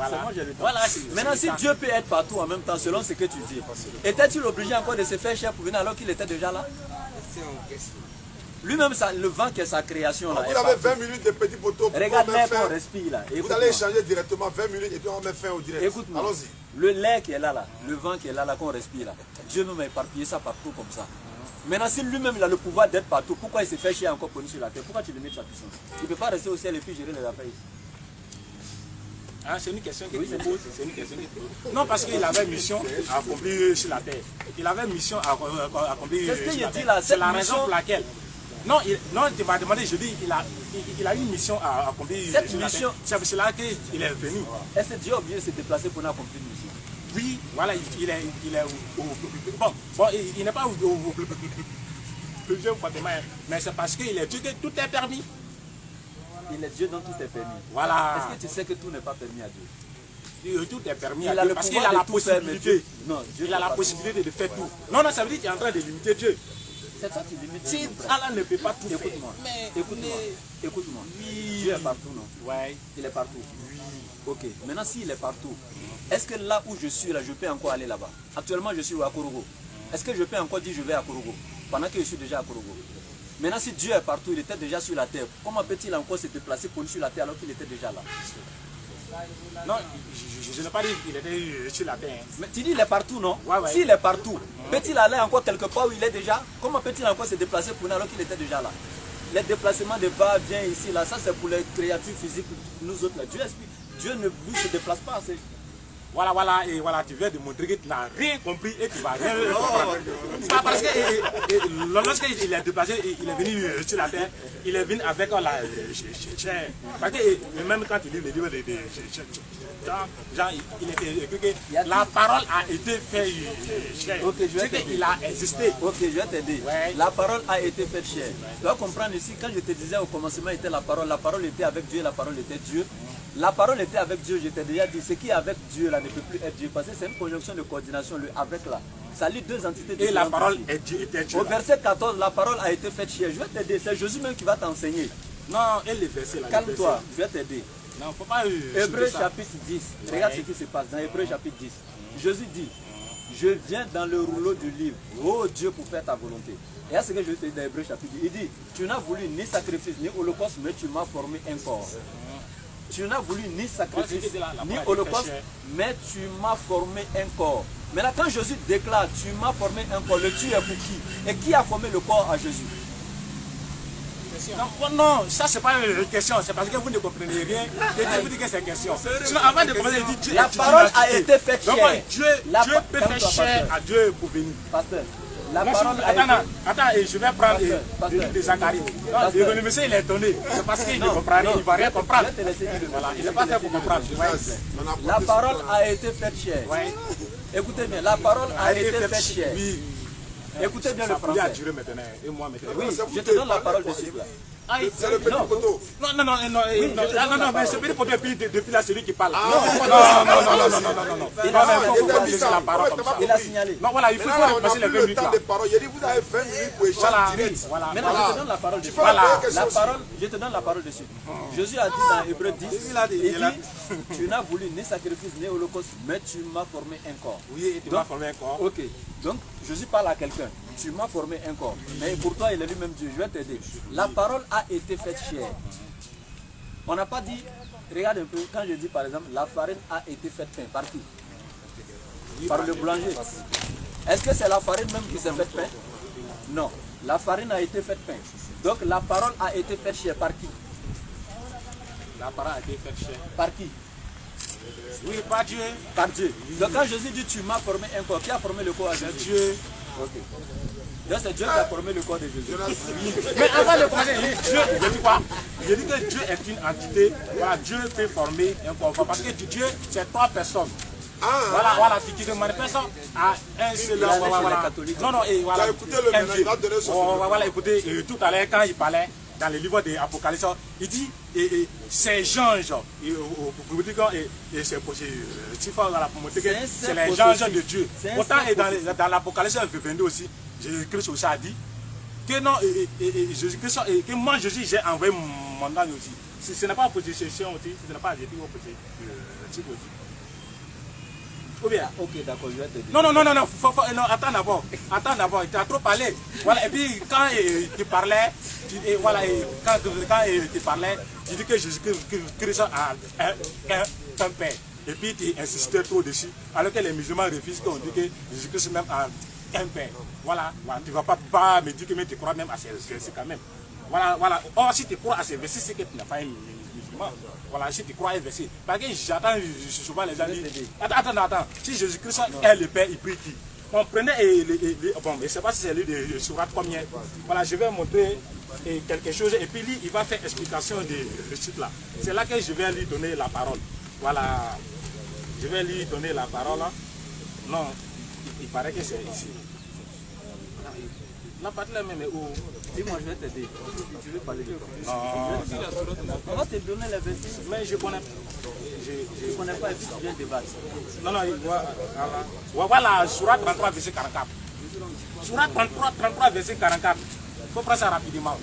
Speaker 3: Voilà. Maintenant si Dieu peut être partout en même temps, selon ce que tu dis, était-il obligé encore de se faire chair pour venir alors qu'il était déjà là? Lui-même, le vent qui est sa création. Là,
Speaker 1: vous avez 20 minutes de petit poteau.
Speaker 3: Regarde l'air qu'on respire là.
Speaker 1: Vous allez échanger directement 20 minutes et puis on met fin au direct.
Speaker 3: Écoute-moi.
Speaker 1: Allons-y.
Speaker 3: Le lait qui est là, le vent qui est là, qu'on respire là. Dieu nous a éparpillé ça partout comme ça. Maintenant, si lui-même il a le pouvoir d'être partout, pourquoi il se fait chier encore pour nous sur la terre? Pourquoi tu lui mets sa puissance? Il ne peut pas rester au ciel et puis gérer les affaires ici.
Speaker 2: Hein, c'est une question que tu poses. Non, parce qu'il avait mission à accomplir sur la terre. Il avait mission à accomplir
Speaker 3: sur la terre.
Speaker 2: C'est la raison pour laquelle. Non, tu m'as demandé, je dis, il a une mission à accomplir.
Speaker 3: Cette mission,
Speaker 2: c'est pour cela qu'il est venu.
Speaker 3: Est-ce que Dieu a obligé de se déplacer pour nous accomplir une mission?
Speaker 2: Oui, voilà, il est bon, il n'est pas au plus jeune, mais c'est parce qu'il est Dieu que tout est permis.
Speaker 3: Il est Dieu dont tout est permis.
Speaker 2: Voilà.
Speaker 3: Est-ce que tu sais que tout n'est pas permis à Dieu?
Speaker 2: Tout est permis
Speaker 3: il
Speaker 2: à Dieu parce qu'il a la possibilité.
Speaker 3: Non,
Speaker 2: il a la possibilité de faire tout. Non, ça veut dire qu'il est en train de limiter Dieu.
Speaker 3: C'est toi qui limites.
Speaker 2: Si Allah ne peut pas tout faire.
Speaker 3: Écoute-moi.
Speaker 2: Oui.
Speaker 3: Dieu est partout, non?
Speaker 2: Ouais.
Speaker 3: Il est partout. Oui. Ok. Maintenant, s'il est partout, est-ce que là où je suis, là, je peux encore aller là-bas? Actuellement, je suis à Korogo. Est-ce que je peux encore dire je vais à Korogo pendant que je suis déjà à Korogo? Maintenant, si Dieu est partout, il était déjà sur la terre. Comment peut-il encore se déplacer pour lui sur la terre alors qu'il était déjà là?
Speaker 2: Non, je n'ai pas dit qu'il était sur la terre.
Speaker 3: Mais tu dis il est partout, non?
Speaker 2: Ouais.
Speaker 3: S'il est partout, peut-il aller encore quelque part où il est déjà? Comment peut-il encore se déplacer pour nous alors qu'il était déjà là? Les déplacements de va-vient ici, là, ça c'est pour les créatures physiques, nous autres là. Dieu ne lui se déplace pas assez.
Speaker 2: Voilà, et voilà, tu viens de montrer que tu n'as rien compris et tu vas rien comprendre. Parce que lorsqu'il est déplacé, il est venu sur la terre, il est venu avec la chair. Parce que même quand tu lis les livres de Jean, il était écrit que la parole a été faite chair. C'est qu'il a existé.
Speaker 3: Ok, je vais t'aider.
Speaker 2: Ouais.
Speaker 3: La parole a été faite chair. Tu dois comprendre ici, quand je te disais au commencement était la parole était avec Dieu, la parole était Dieu. La parole était avec Dieu, je t'ai déjà dit, ce qui est avec Dieu là ne peut plus être Dieu, parce que c'est une conjonction de coordination, le avec là. Ça lit deux entités différentes.
Speaker 2: Et la parole est Dieu, était Dieu.
Speaker 3: Au verset 14, la parole a été faite chair. Je vais t'aider, c'est Jésus même qui va t'enseigner.
Speaker 2: Non, et les versets là.
Speaker 3: Calme-toi, je vais t'aider.
Speaker 2: Non, faut pas.
Speaker 3: Hébreux chapitre 10, regarde ce qui se passe dans Hébreux chapitre 10. Jésus dit, je viens dans le rouleau du livre, ô Dieu, pour faire ta volonté. Et à ce que je te dis dans Hébreux chapitre 10, il dit, tu n'as voulu ni sacrifice, ni holocauste, mais tu m'as formé un corps. Tu n'as voulu ni sacrifice, ni holocauste, mais tu m'as formé un corps. Maintenant, quand Jésus déclare, tu m'as formé un corps, le tu est pour qui? Et qui a formé le corps à Jésus?
Speaker 2: Non, ça c'est pas une question, c'est parce que vous ne comprenez rien. Je vous dis que c'est une question. Sinon, avant de commencer, il dit Dieu.
Speaker 3: La parole a été faite chair.
Speaker 2: Donc, Dieu peut faire chair à Dieu pour venir.
Speaker 3: Pasteur, la parole a été...
Speaker 2: Attends, je vais prendre le livre de Zacharie. Le monsieur il est étonné. C'est parce qu'il ne comprend rien, il ne va rien comprendre. Voilà, il n'est pas fait pour comprendre.
Speaker 3: La parole a été faite chair. Écoutez bien, la parole a été faite chair. Écoutez bien le français. Oui, je te donne la parole de suite là.
Speaker 1: C'est le petit poteau.
Speaker 2: Non, mais ce petit poteau depuis là, celui qui parle. Non.
Speaker 3: Il a signalé.
Speaker 2: Non, voilà, il faut passer les 20 minutes là.
Speaker 1: Il dit, vous avez 20 minutes pour échanger direct.
Speaker 3: Maintenant, je te donne la parole de suite. Je te donne la parole de suite. Jésus a dit dans Hébreux 10, il dit, tu n'as voulu ni sacrifice ni holocauste, mais tu m'as formé un corps.
Speaker 2: Oui, tu m'as formé un corps.
Speaker 3: Ok, donc Jésus parle à quelqu'un. Tu m'as formé un corps. Mais pour toi, il est lui-même Dieu. Je vais t'aider. La parole a été faite chair. On n'a pas dit, regarde un peu, quand je dis par exemple, la farine a été faite pain. Par qui? Par le boulanger. Est-ce que c'est la farine même qui s'est faite pain? Non. La farine a été faite pain. Donc la parole a été faite chair. Par qui?
Speaker 2: La parole a été faite chair.
Speaker 3: Par qui?
Speaker 2: Oui, par Dieu.
Speaker 3: Par Dieu. Donc quand Jésus dit tu m'as formé un corps, qui a formé le corps à Jésus?
Speaker 2: Dieu.
Speaker 3: Ok. Donc c'est Dieu qui a formé le corps de Jésus.
Speaker 2: Mais avant de commencer, Dieu, je dis quoi? Je dis que Dieu est une entité. Voilà, Dieu peut former un corps. Parce que Dieu, c'est trois personnes. Voilà, qui se manifeste à un seul homme. Non, et voilà. Voilà, écoutez, tout à l'heure, quand il parlait dans les livres de l'Apocalypse, il dit, c'est Jean, pour dire que c'est possible. C'est les gens de Dieu. Pourtant, dans l'Apocalypse 22 aussi, Jésus-Christ aussi a dit que non, Jésus-Christ, que moi Jésus j'ai envoyé mon âme aussi. Ce n'est pas en position aussi, ce n'est pas adjectif au position aussi. Ou bien?
Speaker 3: Ok, d'accord, je vais te dire.
Speaker 2: Non, attends d'abord, tu as trop parlé. Voilà, et puis quand tu parlais, quand tu parlais, tu dis que Jésus-Christ a un père. Et puis tu insistais trop dessus, alors que les musulmans refusent qu'on dit que Jésus-Christ même a un père. Voilà, voilà. Tu ne vas pas me dire que tu crois même à ces versets quand même. Voilà, voilà. Or, si tu crois à ces versets, c'est que tu n'as pas un musulman. Voilà, si tu crois à un verset. Parce que j'attends souvent les gens dire, attends. Si Jésus-Christ est le Père, il prie qui? Bon, prenez bon, je ne sais pas si c'est lui de Sourate combien. Voilà, je vais montrer quelque chose et puis lui, il va faire explication de ce là. C'est là que je vais lui donner la parole. Voilà, je vais lui donner la parole. Non, il paraît que c'est ici. La partie là même est où?
Speaker 3: Dis-moi, je vais t'aider. Tu veux parler de quoi?
Speaker 2: Non.
Speaker 3: On va te donner les versets.
Speaker 2: Mais je connais.
Speaker 3: Je ne connais pas et puis tu viens débattre.
Speaker 2: Non, voilà, Sourate 33, verset 44. Sourate 33, verset 44. Il faut prendre ça rapidement.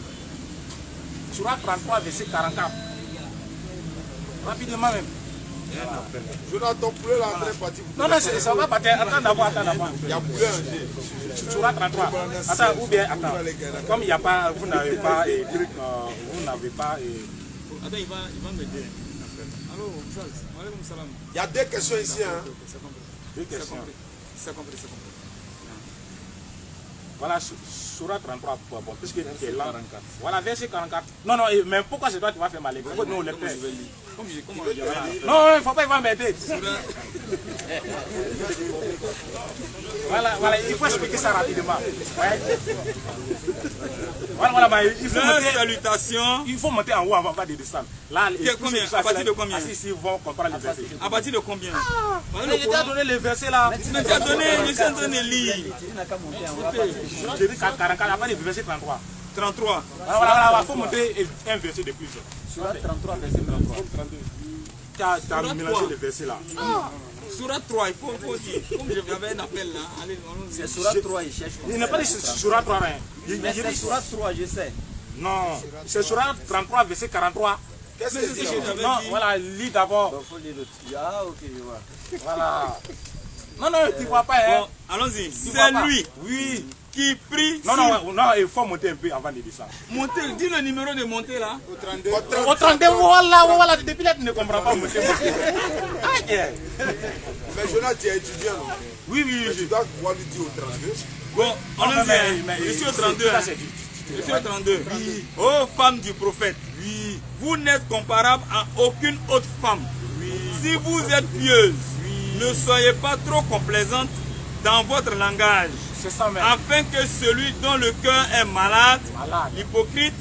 Speaker 2: Sourate 33, verset 44. Rapidement même.
Speaker 1: Je n'attends plus la vraie partie.
Speaker 2: Non, ça va pas. Attends d'abord.
Speaker 1: Il y a poulet en
Speaker 2: Sourate 33. Attends, ou bien, attends. Comme il n'y a pas, vous n'avez pas, vous n'avez pas.
Speaker 4: Attends, il va m'aider. Allô, salam.
Speaker 1: Il y a deux questions ici. Hein.
Speaker 2: Deux questions.
Speaker 4: C'est compris.
Speaker 2: Voilà, Sourate 33, bon, puisque tu es là. Voilà, verset 44. Non, mais pourquoi c'est toi qui vas faire ma lecture? Pourquoi nous on le fait? Non, il ne faut pas, il va m'aider. Voilà, il faut expliquer ça rapidement. Ouais. Voilà, il faut monter.
Speaker 4: Salutations.
Speaker 2: Il faut monter en haut avant de descendre. Là,
Speaker 4: combien? À partir de combien?
Speaker 2: Ils vont comprendre les versets.
Speaker 4: À partir de combien?
Speaker 2: Il t'a donné les versets là.
Speaker 4: Mais tu as donné, je suis en train de lire.
Speaker 2: J'ai dit 44, après le verset 33.
Speaker 4: 33.
Speaker 2: Voilà, il faut monter un verset de plus.
Speaker 3: Sourate 33, verset 33.
Speaker 2: Tu as mélangé les versets là.
Speaker 4: Sourate 3, il faut dire. Comme j'avais un appel là. Allez,
Speaker 3: c'est Sourate 3, il cherche.
Speaker 2: Il n'a pas dit Sourate 3.
Speaker 3: Mais c'est Sourate 3, je sais.
Speaker 2: Non, c'est Sourate 33, verset 43.
Speaker 1: Qu'est-ce que c'est?
Speaker 2: Non, voilà, lis d'abord.
Speaker 3: Il faut lire l'autre. Ah, ok, je vois.
Speaker 2: Voilà. Non, tu ne vois pas. Hein.
Speaker 4: Bon, allons-y. C'est lui.
Speaker 2: Oui.
Speaker 4: Qui prie.
Speaker 2: Non, il faut monter un peu avant de descendre.
Speaker 4: Monter, dis le numéro de montée là.
Speaker 2: Au 32, voilà, depuis là tu ne comprends pas monter.
Speaker 1: Mais Jonas, tu es étudiant.
Speaker 2: Oui.
Speaker 1: Mais tu dois pouvoir lui dire au 32.
Speaker 4: Bon, allons-y. Je suis au 32. Je suis au 32. Oui. Ô femme du prophète, oui. Vous n'êtes comparable à aucune autre femme. Oui. Si vous êtes pieuse, ne soyez pas trop complaisante dans votre langage.
Speaker 2: Ça même.
Speaker 4: Afin que celui dont le cœur est malade, hypocrite,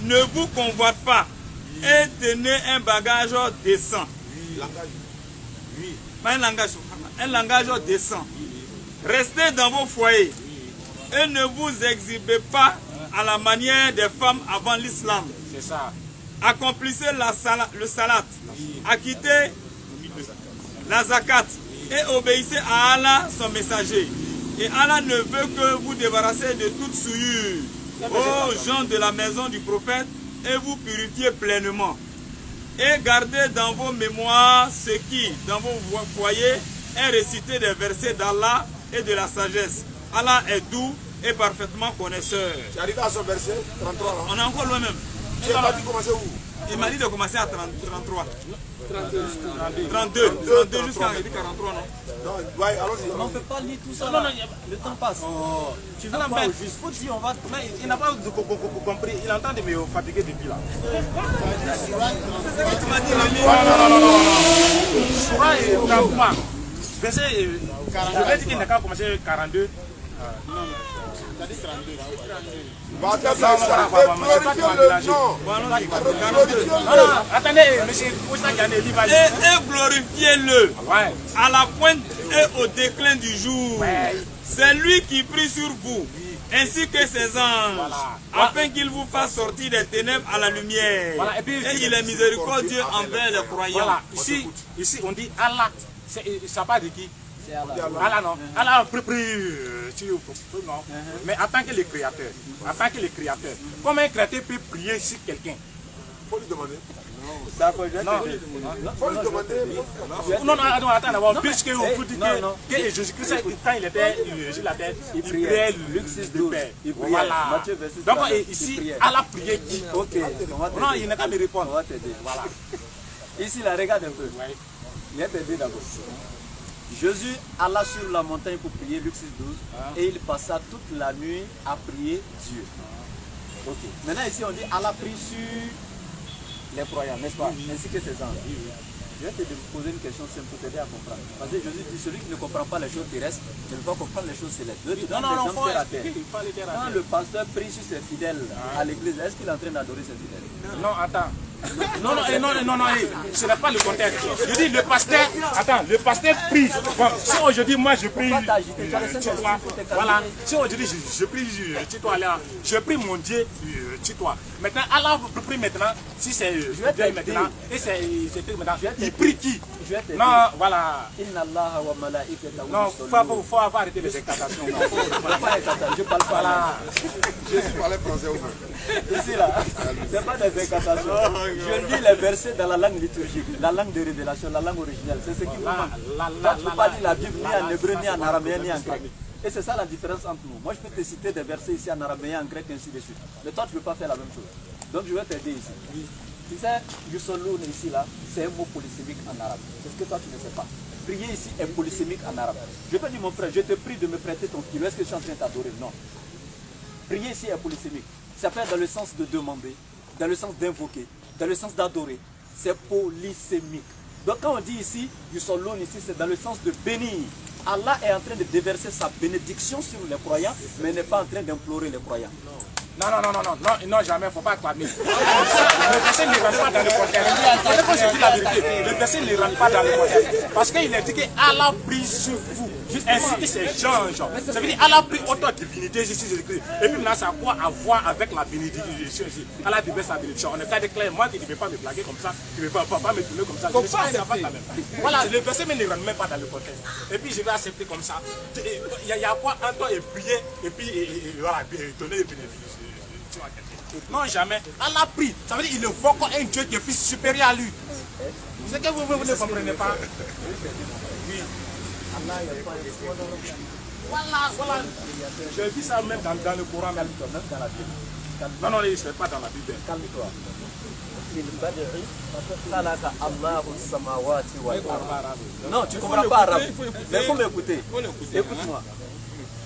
Speaker 4: ne vous convoite pas. Et tenez un bagage décent.
Speaker 1: Oui.
Speaker 4: Pas un langage décent. Restez dans vos foyers et ne vous exhibez pas à la manière des femmes avant l'islam.
Speaker 2: C'est ça.
Speaker 4: Accomplissez le salat, acquittez la zakat et obéissez à Allah, son messager. Et Allah ne veut que vous débarrasser de toute souillure, aux gens de la maison du prophète, et vous purifiez pleinement. Et gardez dans vos mémoires ce qui, dans vos foyers, est récité des versets d'Allah et de la sagesse. Allah est doux et parfaitement connaisseur.
Speaker 1: Tu arrives à ce verset 33 là.
Speaker 4: On est encore loin même.
Speaker 1: Tu n'as pas dit commencer où?
Speaker 4: Il m'a dit de commencer à 33. 32 jusqu'à 43, non?
Speaker 1: Non, ouais, allons-y.
Speaker 3: On ne peut pas lire tout ça.
Speaker 2: Non,
Speaker 3: le temps passe.
Speaker 2: Tu veux la mettre juste. Faut dire, on va. Mais il n'a pas compris. Il entend de me fatiguer depuis là.
Speaker 4: C'est ce que tu m'as dit,
Speaker 2: non. Sourate 33. Verset. Je vais dire qu'il n'a qu'à commencer 42. Non. Tu as dit 32 là. Attendez, monsieur,
Speaker 4: et glorifiez-le à la pointe et au déclin du jour. C'est lui qui prie sur vous, ainsi que ses anges, afin qu'il vous fasse sortir des ténèbres à la lumière. Et il est miséricordieux envers les croyants.
Speaker 2: Ici, on dit Allah. Ça part de qui? Allah non. Allah prie. Non. Mais en tant que le créateur, comment un créateur peut prier sur quelqu'un?
Speaker 1: Il faut lui demander.
Speaker 3: D'accord,
Speaker 1: faut lui demander.
Speaker 2: Non, attends d'abord. Puisque vous dites que Jésus-Christ, quand il était sur la terre, il priait le Fils de Père. Voilà. Donc ici, Allah priait qui?
Speaker 3: Ok.
Speaker 2: Non, il n'a qu'à me répondre.
Speaker 3: On va t'aider. Voilà. Ici, là, regarde un peu. Viens t'aider d'abord. Jésus alla sur la montagne pour prier, Luc 6:12, et il passa toute la nuit à prier Dieu. Ok. Maintenant ici on dit Allah prie sur les croyants, n'est-ce pas? Ainsi que ses anges. Je vais te poser une question simple pour t'aider à comprendre. Parce que Jésus dit celui qui ne comprend pas les choses terrestres ne va pas comprendre les choses célestes.
Speaker 2: Non, faut expliquer, il faut aller terre à terre.
Speaker 3: Quand le pasteur prie sur ses fidèles à l'église, est-ce qu'il est en train d'adorer ses fidèles?
Speaker 2: Non, attends. Non, ce n'est pas le contexte. Je dis le pasteur, attends, le pasteur prie. Bon, si aujourd'hui moi je prie, voilà, si aujourd'hui je prie, toi là, je prie mon Dieu, toi. Maintenant, Allah prie maintenant, si c'est Dieu maintenant, et c'est maintenant, il prie qui? Non, voilà. Non, faut arrêter les incantations.
Speaker 3: Je parle pas là.
Speaker 1: Jésus parlait français au moins.
Speaker 3: Ici là, c'est pas des incantations. Je lis les versets dans la langue liturgique, la langue de révélation, la langue originale. C'est ce qui vous manque. Tu ne peux pas lire la Bible ni en hébreu, ni en araméen, ni en grec. Et c'est ça la différence entre nous. Moi, je peux te citer des versets ici en araméen, en grec, ainsi de suite. Mais toi, tu ne peux pas faire la même chose. Donc, je vais t'aider ici. Tu sais, Yusoloun ici, là, c'est un mot polysémique en arabe. C'est ce que toi, tu ne sais pas. Prier ici est polysémique en arabe. Je te dis, mon frère, je te prie de me prêter ton stylo. Est-ce que je suis en train de t'adorer? Non. Prier ici est polysémique. Ça peut être dans le sens de demander, dans le sens d'invoquer, dans le sens d'adorer. C'est polysémique. Donc quand on dit ici, Yusoloun ici, c'est dans le sens de bénir. Allah est en train de déverser sa bénédiction sur les croyants, mais n'est pas en train d'implorer les croyants.
Speaker 2: Non, jamais, il ne faut pas acclamer. Le verset ne rentre pas dans le contexte. Quand je dis la vérité, le verset ne rentre pas dans le contexte. Parce qu'il est dit qu'Allah prie sur vous, ainsi que ces gens. Ça veut dire Allah prie autant de divinité ici, Jésus-Christ. Et puis maintenant, ça a quoi à voir avec la bénédiction ici? Allah déverse sa bénédiction. On est pas déclaré, moi qui ne vais pas me blaguer comme ça, qui ne vais pas me tourner comme ça. Voilà, le verset ne rentre même pas dans le contexte. Et puis je vais accepter comme ça. Il y a quoi en toi et prier, et puis voilà, donner des bénéfices. Non, jamais. Allah prie. Ça veut dire qu'il invoque un Dieu qui est plus supérieur à lui. C'est que vous ne comprenez pas. Oui. Voilà. J'ai vu ça même dans le Coran, même dans la Bible. Non, ce n'est pas dans la Bible.
Speaker 3: Calme-toi. Non, tu ne comprends pas arabe. Mais il faut m'écouter. Écoute-moi.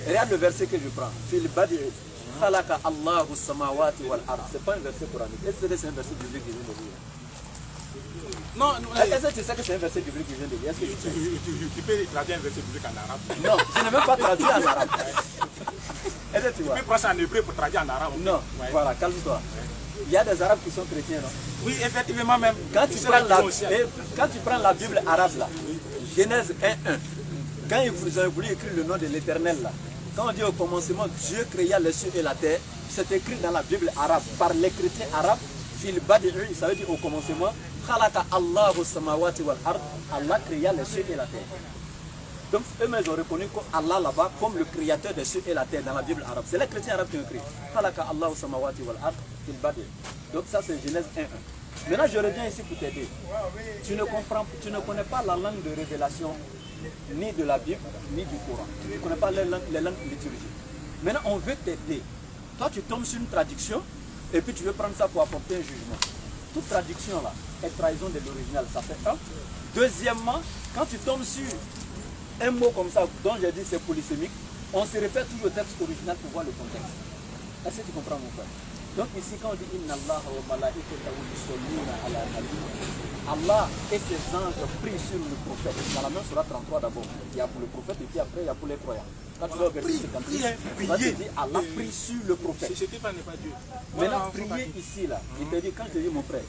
Speaker 3: Regarde le verset que je prends. C'est pas un verset coranique. Est-ce que c'est un verset biblique que je viens de lire?
Speaker 2: Non,
Speaker 3: est-ce que tu sais que c'est un verset biblique que je viens de lire? Est-ce que tu sais?
Speaker 2: Tu peux traduire un verset biblique en arabe?
Speaker 3: Non, je n'ai même pas traduit en arabe. Est-ce que tu vois?
Speaker 2: Tu peux prendre ça en hébreu pour traduire en arabe?
Speaker 3: Non, voilà, calme-toi. Il y a des arabes qui sont chrétiens, non?
Speaker 2: Oui, effectivement même.
Speaker 3: Quand tu prends la Bible arabe là, Genèse 1:1, quand ils ont voulu écrire le nom de l'Éternel là, quand on dit au commencement Dieu créa les cieux et la terre, c'est écrit dans la Bible arabe par les chrétiens arabes. Ça veut dire au commencement, Allah créa les cieux et la terre. Donc eux-mêmes ils ont reconnu Allah là-bas comme le créateur des cieux et la terre dans la Bible arabe. C'est les chrétiens arabes qui ont écrit. Donc ça c'est Genèse 1:1. Maintenant je reviens ici pour t'aider. Tu ne connais pas la langue de révélation ni de la Bible, ni du Coran. Tu ne connais pas les langues liturgiques. Maintenant, on veut t'aider. Toi, tu tombes sur une traduction et puis tu veux prendre ça pour apporter un jugement. Toute traduction là est trahison de l'original, ça fait un. Deuxièmement, quand tu tombes sur un mot comme ça, dont j'ai dit c'est polysémique, on se réfère toujours au texte original pour voir le contexte. Est-ce que tu comprends mon frère? Donc ici, quand on dit Inna Allah wa malaikatahu yusalluna ala nabi, Allah et ses anges prient sur le prophète. Dans la même surah 33 d'abord, il y a pour le prophète et puis après il y a pour les croyants. Quand tu vas au verset 56, ça te dit Allah prie sur le prophète. Maintenant, prier ici là, il te dit quand je dis mon frère,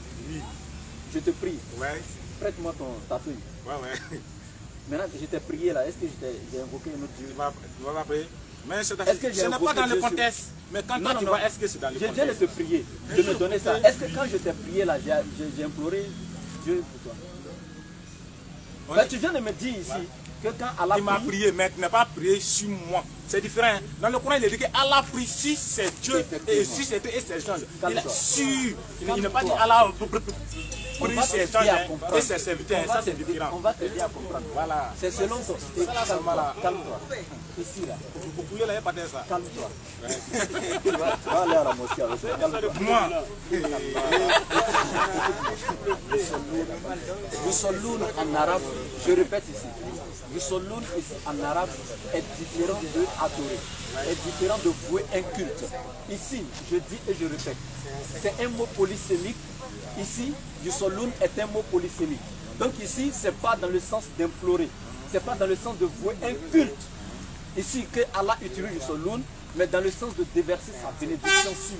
Speaker 3: je te prie, prête-moi ta feuille. Maintenant que je t'ai prié là, est-ce que j'ai invoqué un autre Dieu?
Speaker 2: Mais ce n'est pas dans le contexte. Mais quand toi tu vois, est-ce que c'est dans le contexte?
Speaker 3: Je viens de te prier, de me donner ça. Est-ce que quand je t'ai prié là, j'ai imploré Dieu pour toi? Mais tu viens de me dire ici que quand Allah
Speaker 2: m'a prié, mais tu n'as pas prié sur moi. C'est différent. Dans le Coran, il est dit qu'Allah prie sur ses dieux et sur ses gens. Il est sûr. Il n'a pas dit Allah. pris ses temps et ses serviteurs. Ça, c'est différent.
Speaker 3: On va t'aider à comprendre.
Speaker 2: Voilà.
Speaker 3: C'est selon toi. Calme-toi. Ici, là.
Speaker 2: Vous pouvez là, pas dire ça.
Speaker 3: Calme-toi. Va aller à la mosquée avec toi. Calme-toi.
Speaker 2: Moi,
Speaker 3: Yusolloun en arabe, je répète ici. Yusolloun ici en arabe est différent de adorer, est différent de vouer un culte. Ici, je dis et je répète, c'est un mot polysémique. Ici, Yusolloun est un mot polysémique. Donc ici, ce n'est pas dans le sens d'implorer, ce n'est pas dans le sens de vouer un culte. Ici, que Allah utilise Yusolloun, mais dans le sens de déverser sa bénédiction sur.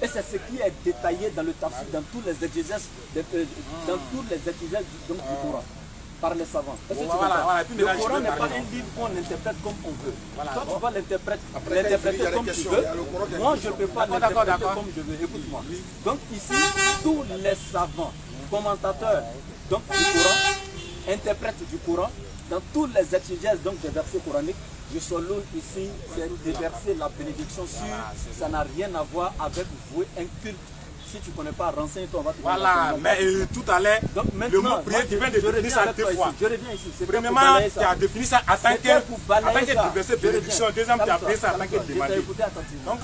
Speaker 3: Et c'est ce qui est détaillé dans le tafsir, dans tous les exégèses, du Coran, par les savants. Le Coran n'est pas un livre qu'on interprète comme on veut. Toi, tu vas l'interpréter comme tu veux. Moi, je ne peux pas l'interpréter comme je veux. Écoute-moi. Donc ici, tous les savants, commentateurs donc, du Coran, interprètes du Coran, dans tous les exégèses donc, des versets coraniques, Yusolloun ici, c'est déverser la bénédiction sur, ça n'a rien à voir avec vouer un culte. Si tu ne connais pas, renseigne-toi, on va te
Speaker 2: voilà, mais tout à l'heure, le mot prière, tu viens de définir ça deux fois.
Speaker 3: Je reviens ici.
Speaker 2: Premièrement, tu as défini ça en tant que déverser bénédiction. Deuxième, tu as pris ça en tant que demandé.
Speaker 3: Je t'ai écouté attentivement.
Speaker 2: Donc,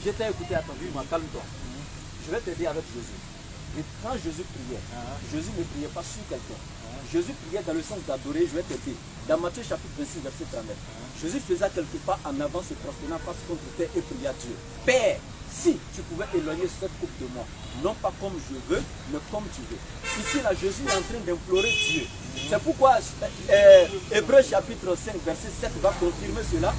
Speaker 3: je t'ai écouté attentivement, calme-toi. Je vais t'aider avec Jésus. Et quand Jésus priait, Jésus ne priait pas sur quelqu'un. Jésus priait dans le sens d'adorer, je vais t'aider. Dans Matthieu chapitre 26, verset 39. Jésus faisait quelques pas en avant, se prosternant face contre terre et priait à Dieu. Père, si tu pouvais éloigner cette coupe de moi, non pas comme je veux, mais comme tu veux. Ici, là, Jésus est en train d'implorer Dieu. C'est pourquoi Hébreu chapitre 5, verset 7 va confirmer cela.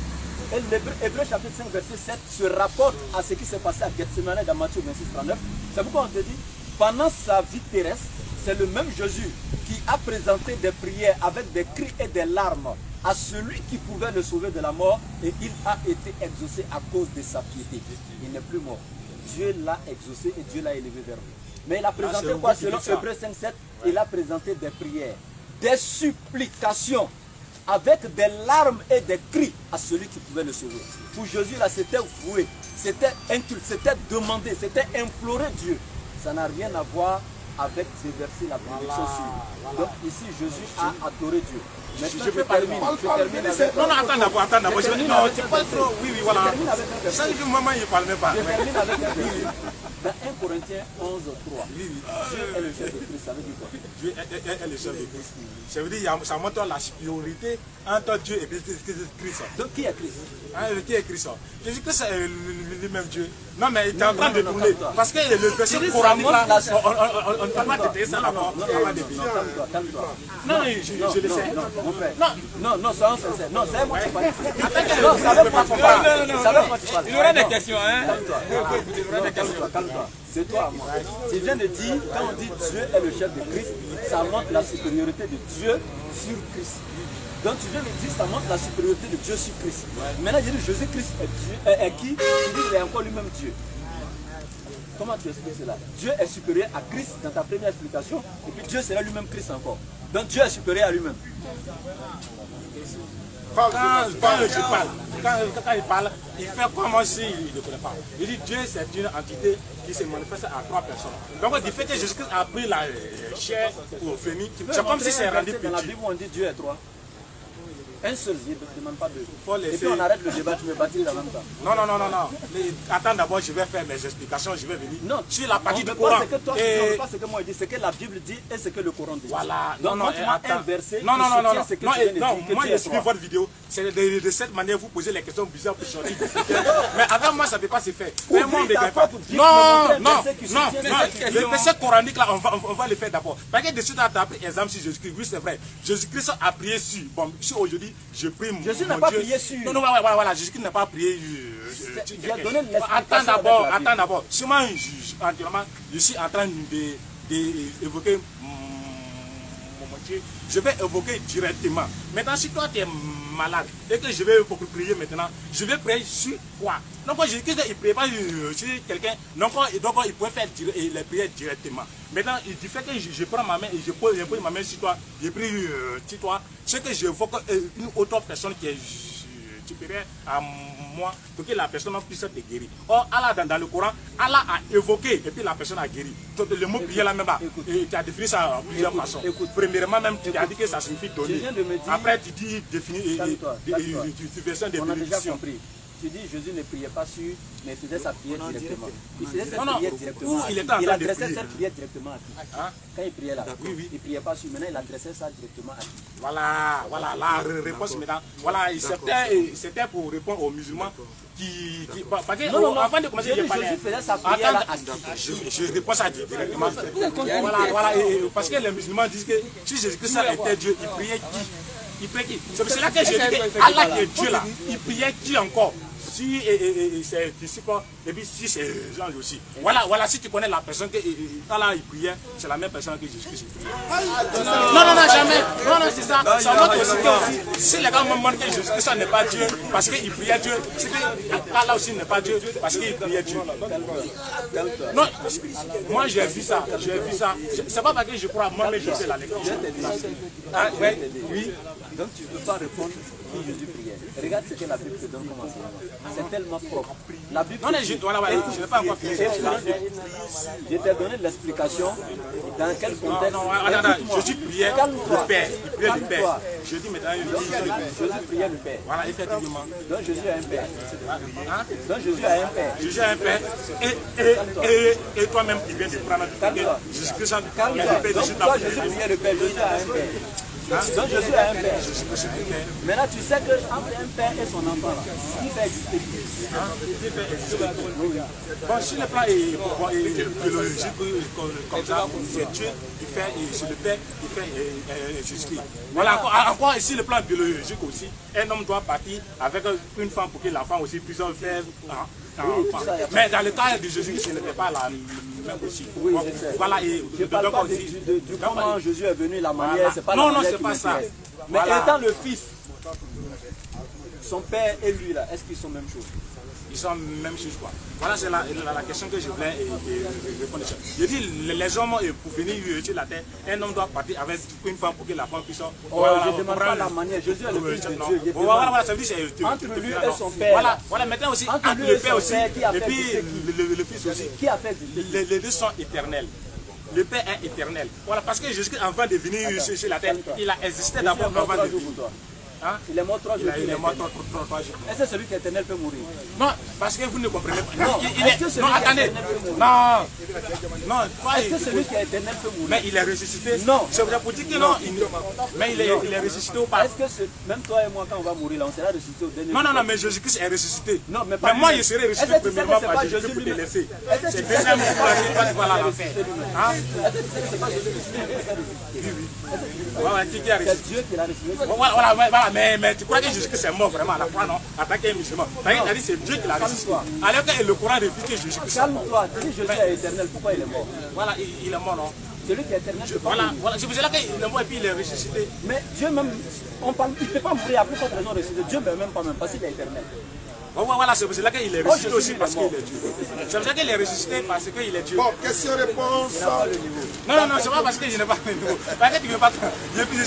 Speaker 3: Et Hébreu chapitre 5, verset 7 se rapporte à ce qui s'est passé à Gethsemane dans Matthieu 26, 39. C'est pourquoi on te dit, pendant sa vie terrestre, c'est le même Jésus qui a présenté des prières avec des cris et des larmes à celui qui pouvait le sauver de la mort, et il a été exaucé à cause de sa piété. Il n'est plus mort. Dieu l'a exaucé et Dieu l'a élevé vers lui. Mais il a présenté quoi? Selon Hébreux 5.7, il a présenté des prières, des supplications, avec des larmes et des cris à celui qui pouvait le sauver. Pour Jésus, là, c'était voué, c'était inculte, c'était demandé, c'était implorer Dieu. Ça n'a rien à voir avec déverser la bénédiction sur. Donc ici, Jésus a adoré Dieu. Maintenant, je termine avec...
Speaker 2: Non, attends d'abord. Non, tu parles trop. Oui, voilà. Ça, du moment, il ne parle même pas.
Speaker 3: Je termine avec un verset. Dans 1 Corinthiens 11, 3. Dieu est le chef de Christ. Ça veut dire quoi?
Speaker 2: Dieu est le chef de Christ. Ça veut dire, ça montre la supériorité entre Dieu et Christ.
Speaker 3: Donc qui est Christ?
Speaker 2: Qui est Christ? Jésus-Christ est lui-même Dieu. Non, mais il est en train de tourner. Parce que le verset coranique là, on ne peut pas te dire ça là-bas.
Speaker 3: Calme-toi.
Speaker 2: Non, je le sais.
Speaker 3: Non, soyons sincères. Non, c'est moi qui parle. Non, ça veut pas tu parles.
Speaker 4: Il y aura des questions, hein?
Speaker 3: Calme-toi. C'est toi, moi. Tu viens de dire, quand on dit Dieu est le chef de Christ, ça montre la supériorité de Dieu sur Christ. Donc tu viens de dire, ça montre la supériorité de Dieu sur Christ. Maintenant, je dis Jésus-Christ est Dieu, est qui? Tu dis qu'il est encore lui-même Dieu. Comment tu expliques cela? Dieu est supérieur à Christ dans ta première explication, et puis Dieu sera lui-même Christ encore. Donc Dieu est supérieur à lui-même.
Speaker 2: Quand il parle, il fait comme s'il ne connaît pas. Il dit Dieu, c'est une entité qui se manifeste à trois personnes. Donc du fait que Jésus-Christ a pris la chair pour venir, c'est comme si c'est rendu petit.
Speaker 3: Dans la Bible, on dit Dieu est trois. Un seul, je ne demande pas deux. Et puis on arrête le débat, tu me bâtis en même temps.
Speaker 2: Non. Attends d'abord, je vais faire mes explications, je vais venir.
Speaker 3: Non,
Speaker 2: sur la partie du
Speaker 3: Coran.
Speaker 2: Coran.
Speaker 3: On ne veut pas ce que moi je dis, c'est que la Bible dit et ce que le Coran dit.
Speaker 2: Voilà.
Speaker 3: Donc montre-moi un verset
Speaker 2: non,
Speaker 3: ce que tu viens de dire.
Speaker 2: Moi j'ai suivi votre vidéo. C'est de cette manière vous posez les questions bizarres pour changer. Mais avant moi, ça ne peut pas se faire. Non. Le verset coranique là, on va le faire d'abord. Parce que de suite, tu as pris exemple sur Jésus-Christ. Oui, c'est vrai. Jésus-Christ a prié sur. Bon, si aujourd'hui, je prie mon Dieu.
Speaker 3: Jésus n'a pas prié sur.
Speaker 2: Non, voilà. Jésus-Christ n'a pas prié. Attends d'abord. Sûrement, je suis en train d'évoquer mon Dieu. Je vais évoquer directement. Maintenant, si toi tu es malade et que je vais prier maintenant, je vais prier sur quoi? Donc, Jésus-Christ, il ne prie pas sur quelqu'un. Donc, il peut faire les prières directement. Maintenant, du fait que je prends ma main et je pose ma main sur toi, je prie sur toi, ce que j'évoque une autre personne qui est supérieur à moi pour que la personne puisse te guérir. Or, Allah, dans le Coran, Allah a évoqué et puis la personne a guéri. Donc, le mot prier là même, tu as défini ça en plusieurs façons. Premièrement, même, tu as dit que ça signifie donner. Après, tu dis définir version de bénédiction.
Speaker 3: Tu dis Jésus ne priait pas sur, mais il faisait sa prière directement. Il faisait sa
Speaker 2: Non,
Speaker 3: prière
Speaker 2: où
Speaker 3: directement.
Speaker 2: il était en train de
Speaker 3: adressait
Speaker 2: prier.
Speaker 3: sa prière directement à qui?
Speaker 2: Hein?
Speaker 3: Quand il priait là,
Speaker 2: Oui, oui.
Speaker 3: il ne priait pas sur, maintenant il adressait ça directement à qui?
Speaker 2: Voilà, voilà la réponse maintenant. Voilà, c'était pour répondre aux musulmans qui parce que
Speaker 3: Non,
Speaker 2: avant de commencer,
Speaker 3: Jésus faisait sa prière là à qui?
Speaker 2: Je réponds ça directement. Voilà, parce que les musulmans disent que si Jésus-Christ était Dieu, il priait qui? Il priait qui? C'est pour cela que je dis que Allah qui est Dieu là, il priait qui encore? Si c'est disciples et puis si c'est Jean aussi. Voilà, si tu connais la personne que Allah il priait, c'est la même personne que Jésus-Christ. Non, jamais. Non, c'est ça. Ça montre aussi. Si les gars me montrent que Jésus-Christ n'est pas Dieu parce qu'il priait Dieu, c'est que Allah aussi n'est pas Dieu parce qu'il priait Dieu. Non, moi j'ai vu ça. C'est pas parce que je crois, moi mais je fais la lecture. Ah, oui.
Speaker 3: Donc tu ne peux pas répondre qui Jésus priait. Regarde ce que la Bible te donne comme enseignement. C'est tellement propre. La Bible
Speaker 2: non, je n'ai pas encore fini.
Speaker 3: Je t'ai donné l'explication dans quel contexte.
Speaker 2: Non, Jésus priait le Père. Il priait le Père. Je dis maintenant,
Speaker 3: Jésus priait le Père.
Speaker 2: voilà, effectivement.
Speaker 3: Donc Jésus a un Père. Donc Jésus a un Père.
Speaker 2: Jésus a un Père. Et toi-même, tu viens de prendre Jésus-Christ.
Speaker 3: Donc toi, Jésus priait le Père. Jésus a un Père. Donc Jésus a un Père. Maintenant tu sais qu'entre un Père et son enfant là, qui fait exister?
Speaker 2: Bon, si le plan est biologique comme ça, c'est Dieu qui fait, c'est le Père qui fait Jésus-Christ. Voilà, encore ici le plan biologique aussi, un homme doit partir avec une femme pour que la femme aussi puisse faire un enfant. Mais dans le cas de Jésus, ce n'était pas la même aussi.
Speaker 3: Oui, je sais.
Speaker 2: Voilà, et
Speaker 3: Je ne parle pas de comment Jésus est venu, la manière, c'est pas la
Speaker 2: non,
Speaker 3: manière
Speaker 2: c'est
Speaker 3: qui
Speaker 2: pas ça.
Speaker 3: m'intéresse. Mais étant le Fils, son Père et lui là, est-ce qu'ils sont même chose?
Speaker 2: Ils sont même chose quoi. Voilà, c'est la question que je voulais répondre. Je dis, les hommes, pour venir sur la terre, un homme doit partir avec une femme pour que la femme puisse...
Speaker 3: Voilà, je ne demande pas la manière, Jésus est le Fils de Dieu.
Speaker 2: Voilà, ça veut dire c'est...
Speaker 3: Entre lui et son Père.
Speaker 2: Voilà, maintenant aussi,
Speaker 3: entre
Speaker 2: entre
Speaker 3: lui
Speaker 2: le
Speaker 3: et
Speaker 2: Père
Speaker 3: son
Speaker 2: aussi,
Speaker 3: Père, qui a
Speaker 2: et
Speaker 3: fait
Speaker 2: puis
Speaker 3: exister
Speaker 2: le Fils aussi.
Speaker 3: Qui a fait exister?
Speaker 2: Les deux sont éternels. Le Père est éternel. Voilà, parce que Jésus, avant de venir sur la terre, il a existé d'abord avant de venir. Hein?
Speaker 3: Il est mort 3 jours.
Speaker 2: Il est mort 3 jours.
Speaker 3: Est-ce que celui qui est éternel peut mourir?
Speaker 2: Non, parce que vous ne comprenez pas.
Speaker 3: Non, est-ce que celui
Speaker 2: non,
Speaker 3: qui est
Speaker 2: attendez.
Speaker 3: éternel peut mourir?
Speaker 2: Non,
Speaker 3: Est-ce que celui qui est éternel peut mourir?
Speaker 2: mais il est ressuscité.
Speaker 3: Non.
Speaker 2: C'est vrai pour dire que non. Mais il est ressuscité ou pas?
Speaker 3: Est-ce que même toi et moi, quand on va mourir là, on sera ressuscité au dernier jour?
Speaker 2: Non, mais Jésus-Christ est ressuscité.
Speaker 3: Non, mais
Speaker 2: moi, je serai ressuscité
Speaker 3: est-ce que tu sais que
Speaker 2: premièrement
Speaker 3: c'est
Speaker 2: par
Speaker 3: pas
Speaker 2: Jésus
Speaker 3: Jésus
Speaker 2: pour te
Speaker 3: lui-même?
Speaker 2: laisser.
Speaker 3: Est-ce que
Speaker 2: C'est
Speaker 3: tu sais que
Speaker 2: deuxième
Speaker 3: c'est
Speaker 2: fois
Speaker 3: pas
Speaker 2: que
Speaker 3: Jésus
Speaker 2: toi tu vas la
Speaker 3: ressuscité
Speaker 2: faire.
Speaker 3: lui-même?
Speaker 2: Hein?
Speaker 3: Est-ce que tu sais que c'est pas Jésus ressuscité lui-même?
Speaker 2: Voilà, qui a ressuscité?
Speaker 3: C'est Dieu qui l'a ressuscité.
Speaker 2: Voilà, mais tu crois que Jésus-Christ est mort vraiment à la croix, non? En tant qu'un musulman. Il a dit c'est Dieu qui l'a ressuscité. Alors que le Coran refuse que Jésus-Christ est mort.
Speaker 3: Calme-toi, tu dis Jésus est éternel, pourquoi il est mort?
Speaker 2: Voilà, il est mort, non?
Speaker 3: Celui qui est éternel, peut pas mourir.
Speaker 2: Voilà, c'est pour cela qu'il est mort et puis il est ressuscité.
Speaker 3: Mais Dieu même, on parle, il ne peut pas mourir à plus forte raison ressuscité. Dieu ne peut même pas, même parce qu'il est éternel.
Speaker 2: Voilà, c'est pour cela qu'il est ressuscité aussi parce qu'il est Dieu. C'est pour ça qu'il est ressuscité parce qu'il est Dieu.
Speaker 1: Bon, question-réponse.
Speaker 2: Non, c'est pas parce que je n'ai pas le niveau. Parce que tu ne veux pas. J'ai pris, je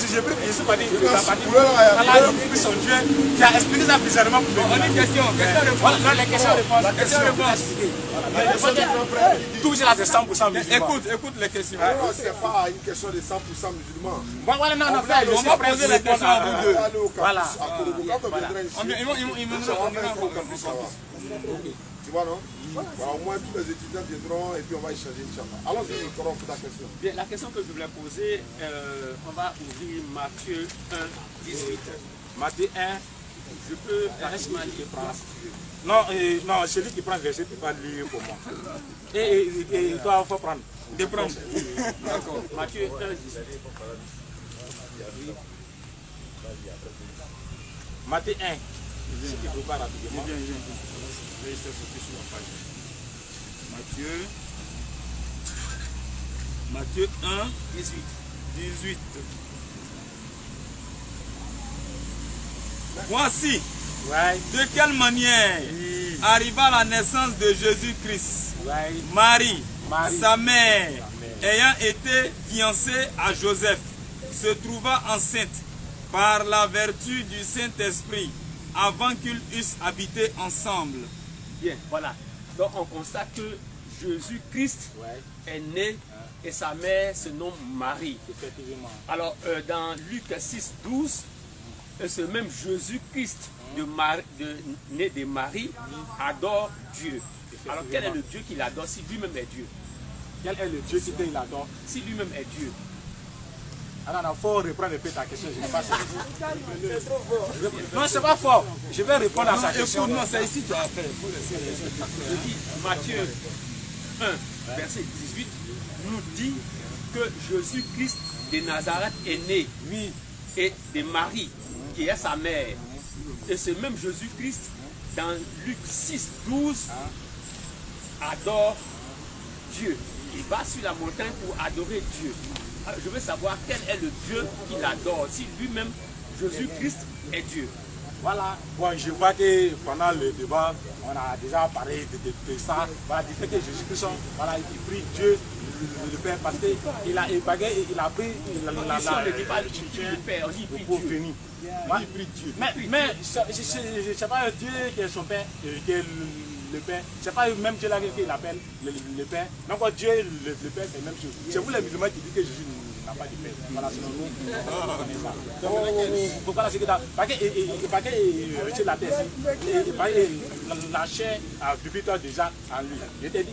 Speaker 2: suis parti de la partie. Allah, il a pris son Dieu. Tu as expliqué ça bizarrement pour venir.
Speaker 4: On a une question.
Speaker 2: Voilà, non, les questions-réponses. La question-réponse. Tout cela, c'est 100% musulman.
Speaker 4: Écoute les questions.
Speaker 1: Non, ce n'est pas une question de 100% musulman.
Speaker 2: Voilà, non, frère,
Speaker 4: on va poser la question à vous deux.
Speaker 2: Voilà.
Speaker 1: Tu vois, non? Voilà, au moins tous les étudiants viendront et puis on va échanger, Inch'Allah. Allons-y, Nicolas, pour ta question.
Speaker 5: Bien, la question que je voulais poser, on va ouvrir Matthieu 1, 18.
Speaker 2: Matthieu 1.
Speaker 5: Je peux carrément lire par
Speaker 2: Non, celui qui prend le verset, tu vas lire pour moi. Et toi, il faut prendre.
Speaker 4: De prendre.
Speaker 5: D'accord. Matthieu 1, 18.
Speaker 2: Matthieu 1. Si tu peux pas rapidement.
Speaker 4: Matthieu 1, 18. Voici de quelle manière arriva la naissance de Jésus-Christ. Marie, sa mère, ayant été fiancée à Joseph, se trouva enceinte par la vertu du Saint-Esprit. avant qu'ils eussent habité ensemble.
Speaker 5: Bien, voilà. Donc on constate que Jésus-Christ est né et sa mère se nomme Marie.
Speaker 2: Effectivement.
Speaker 5: Alors dans Luc 6, 12, ce même Jésus-Christ né de Marie adore Dieu. Alors quel est le Dieu qu'il adore si lui-même est Dieu?
Speaker 2: Quel est le Dieu qu'il adore?
Speaker 5: Si lui-même est Dieu.
Speaker 2: Alors, il faut reprendre un peu ta question. Je n'ai pas saisi. Non, c'est pas fort. Je vais répondre à sa question.
Speaker 4: Non, c'est ici tu as fait.
Speaker 5: Je dis, Matthieu 1, verset 18, nous dit que Jésus-Christ de Nazareth est né, lui, et de Marie, qui est sa mère. Et ce même Jésus-Christ, dans Luc 6, 12, adore Dieu. Il va sur la montagne pour adorer Dieu. Alors, je veux savoir quel est le Dieu qu'il adore, si lui-même, Jésus-Christ, est Dieu.
Speaker 2: Voilà, bon, je vois que pendant le débat, on a déjà parlé de ça. Voilà, du fait que Jésus-Christ, voilà, il prie Dieu, le Père, parce qu'il a épagué, il a pris
Speaker 5: on ne dit pas le Père, on dit il prie Dieu.
Speaker 2: Il prie Dieu. Mais c'est pas un Dieu qui est son Père, qui est le Père. C'est pas même Dieu là qu'il appelle le Père. Donc Dieu, le Père, c'est la même chose. C'est vous les musulmans qui dites que Jésus n'a pas de Père. Voilà, selon nous, on connaît ça. Donc voilà, c'est que parce que c'est la terre, la chair a vécu déjà en lui.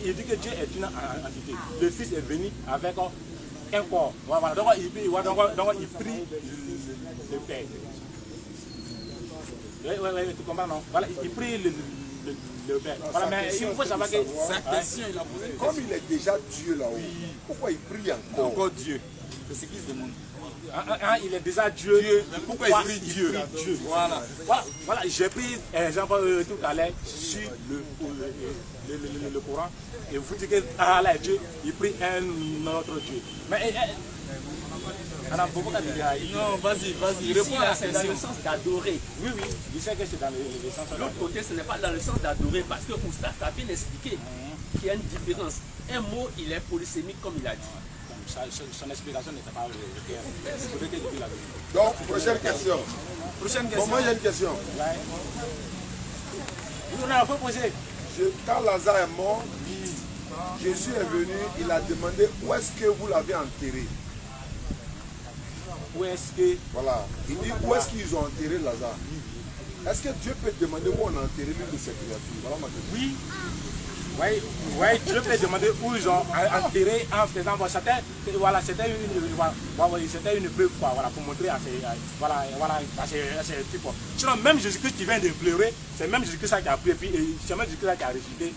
Speaker 2: Il dit que Dieu est une entité. Le Fils est venu avec un corps. Voilà, donc il prie le Père. Oui, tu comprends, non? Voilà, il prie le Père. Voilà, mais il faut savoir que
Speaker 1: sa question, il a posé. Comme il est déjà Dieu là-haut, pourquoi il prie encore
Speaker 4: Dieu? C'est ce qu'il se demande.
Speaker 2: Il est déjà Dieu.
Speaker 4: Mais pourquoi il prie Dieu?
Speaker 2: Voilà, j'ai pris exemple tout à l'heure sur le Coran. Et vous dites que Allah est Dieu, il prie un autre Dieu. Mais
Speaker 5: non, vas-y, réponds à la question. C'est dans le sens d'adorer.
Speaker 2: Oui, je sais que c'est dans le sens d'adorer.
Speaker 5: L'autre côté, ce n'est pas dans le sens d'adorer, parce que Oustaz a bien expliqué qu'il y a une différence. Un mot, il est polysémique, comme il a dit.
Speaker 2: Son explication n'était pas claire. Il faudrait que je dise la vérité.
Speaker 1: Donc, prochaine question. Moi, j'ai une question.
Speaker 2: Il faut poser.
Speaker 1: Quand Lazare est mort, Jésus est venu, il a demandé où est-ce que vous l'avez enterré.
Speaker 2: Où est-ce que...
Speaker 1: Voilà. Il dit où est-ce qu'ils ont enterré Lazare. Est-ce que Dieu peut demander où on a enterré l'une de ses créatures? Voilà ma question.
Speaker 2: Oui, Dieu peut demander où ils ont enterré en faisant... Voilà, c'était une preuve quoi, voilà, pour montrer à ces types. Sinon, même Jésus-Christ qui vient de pleurer, c'est même Jésus-Christ qui a pris, et puis c'est même Jésus-Christ qui a ressuscité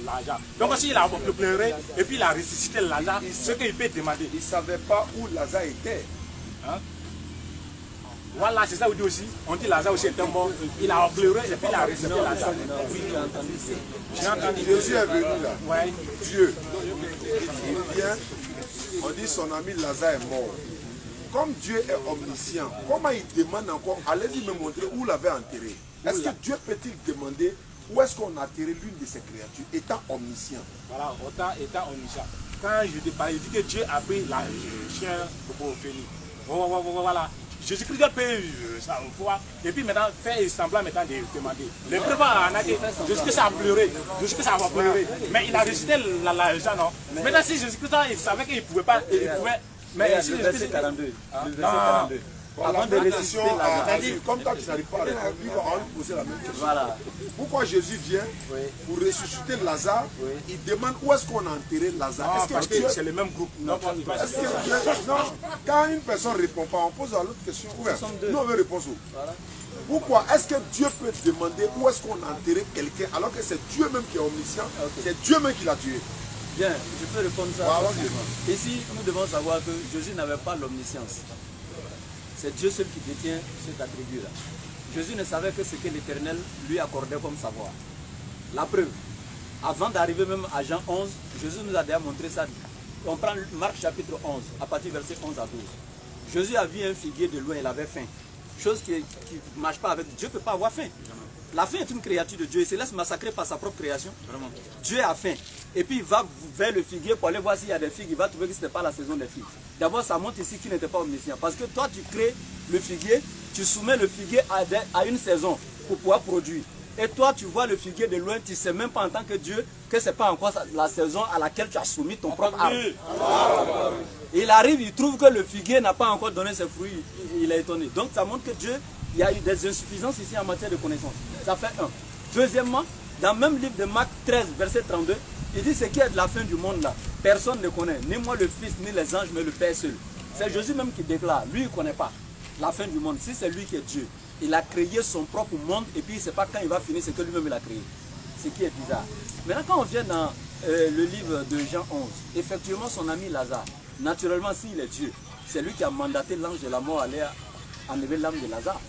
Speaker 2: Lazare. Donc s'il a pleuré, et puis il a ressuscité Lazare, ce qu'il peut demander.
Speaker 1: Il ne savait pas où Lazare était.
Speaker 2: Hein? Voilà, c'est ça où dit aussi. On dit Lazare aussi était mort. Il a pleuré et puis il a ressuscité Lazare. J'ai entendu.
Speaker 1: Jésus est venu là.
Speaker 2: Ouais.
Speaker 1: Dieu. Il vient. On dit son ami Lazare est mort. Comme Dieu est omniscient, comment il demande encore, allez-y me montrer où l'avait enterré. Est-ce que Dieu peut-il demander où est-ce qu'on a enterré l'une de ses créatures, étant omniscient? Voilà,
Speaker 2: étant omniscient. Quand je te parle, il dit que Dieu a pris la chien pour finir. Voilà. Jésus-Christ peut ça une fois, et puis maintenant faire semblant maintenant de demander. Le preuve en a dit, Jésus-Christ a pleuré, Jésus-Christ a pleuré, mais il a ressuscité l'argent, non? Maintenant si Jésus-Christ il savait qu'il ne pouvait pas, il pouvait, mais si Jésus-Christ
Speaker 3: 42.
Speaker 1: Avant de ressusciter Lazare, comme toi tu n'arrives pas à répondre, on va lui poser la même question.
Speaker 3: Voilà.
Speaker 1: Pourquoi Jésus vient pour ressusciter Lazare? Il demande où est-ce qu'on a enterré Lazare.
Speaker 2: Parce que c'est le même groupe.
Speaker 1: Non, quand une personne ne répond pas, on pose à l'autre question. Nous on veut réponse où? Pourquoi est-ce que Dieu peut demander où est-ce qu'on a enterré quelqu'un alors que c'est Dieu même qui est omniscient, c'est Dieu même qui l'a tué?
Speaker 3: Bien, je peux répondre ça.
Speaker 1: Voilà.
Speaker 3: Ici, nous devons savoir que Jésus n'avait pas l'omniscience. C'est Dieu seul qui détient cet attribut-là. Jésus ne savait que ce que l'Éternel lui accordait comme savoir. La preuve, avant d'arriver même à Jean 11, Jésus nous a déjà montré ça. On prend Marc chapitre 11, à partir du verset 11 à 12. Jésus a vu un figuier de loin, il avait faim. Chose qui ne marche pas avec Dieu, ne peut pas avoir faim. La faim est une créature de Dieu, il se laisse massacrer par sa propre création. Vraiment. Dieu a faim. Et puis il va vers le figuier pour aller voir s'il y a des figues. Il va trouver que ce n'est pas la saison des figues. D'abord, ça montre ici qu'il n'était pas omniscient. Parce que toi, tu crées le figuier, tu soumets le figuier à une saison. pour pouvoir produire. Et toi, tu vois le figuier de loin, tu ne sais même pas en tant que Dieu que ce n'est pas encore la saison à laquelle tu as soumis ton propre arbre. Il arrive, il trouve que le figuier n'a pas encore donné ses fruits, il est étonné. Donc ça montre que Dieu, il y a eu des insuffisances ici en matière de connaissance. Ça fait un. Deuxièmement, dans le même livre de Marc 13, verset 32, il dit ce qui est de la fin du monde là, personne ne connaît, ni moi le Fils, ni les anges, mais le Père seul. C'est Jésus même qui déclare, lui il ne connaît pas la fin du monde. Si c'est lui qui est Dieu, il a créé son propre monde et puis il ne sait pas quand il va finir ce que lui-même il a créé. Ce qui est bizarre. Maintenant quand on vient dans le livre de Jean 11, effectivement son ami Lazare, naturellement s'il est Dieu, c'est lui qui a mandaté l'ange de la mort à aller enlever l'âme de Lazare.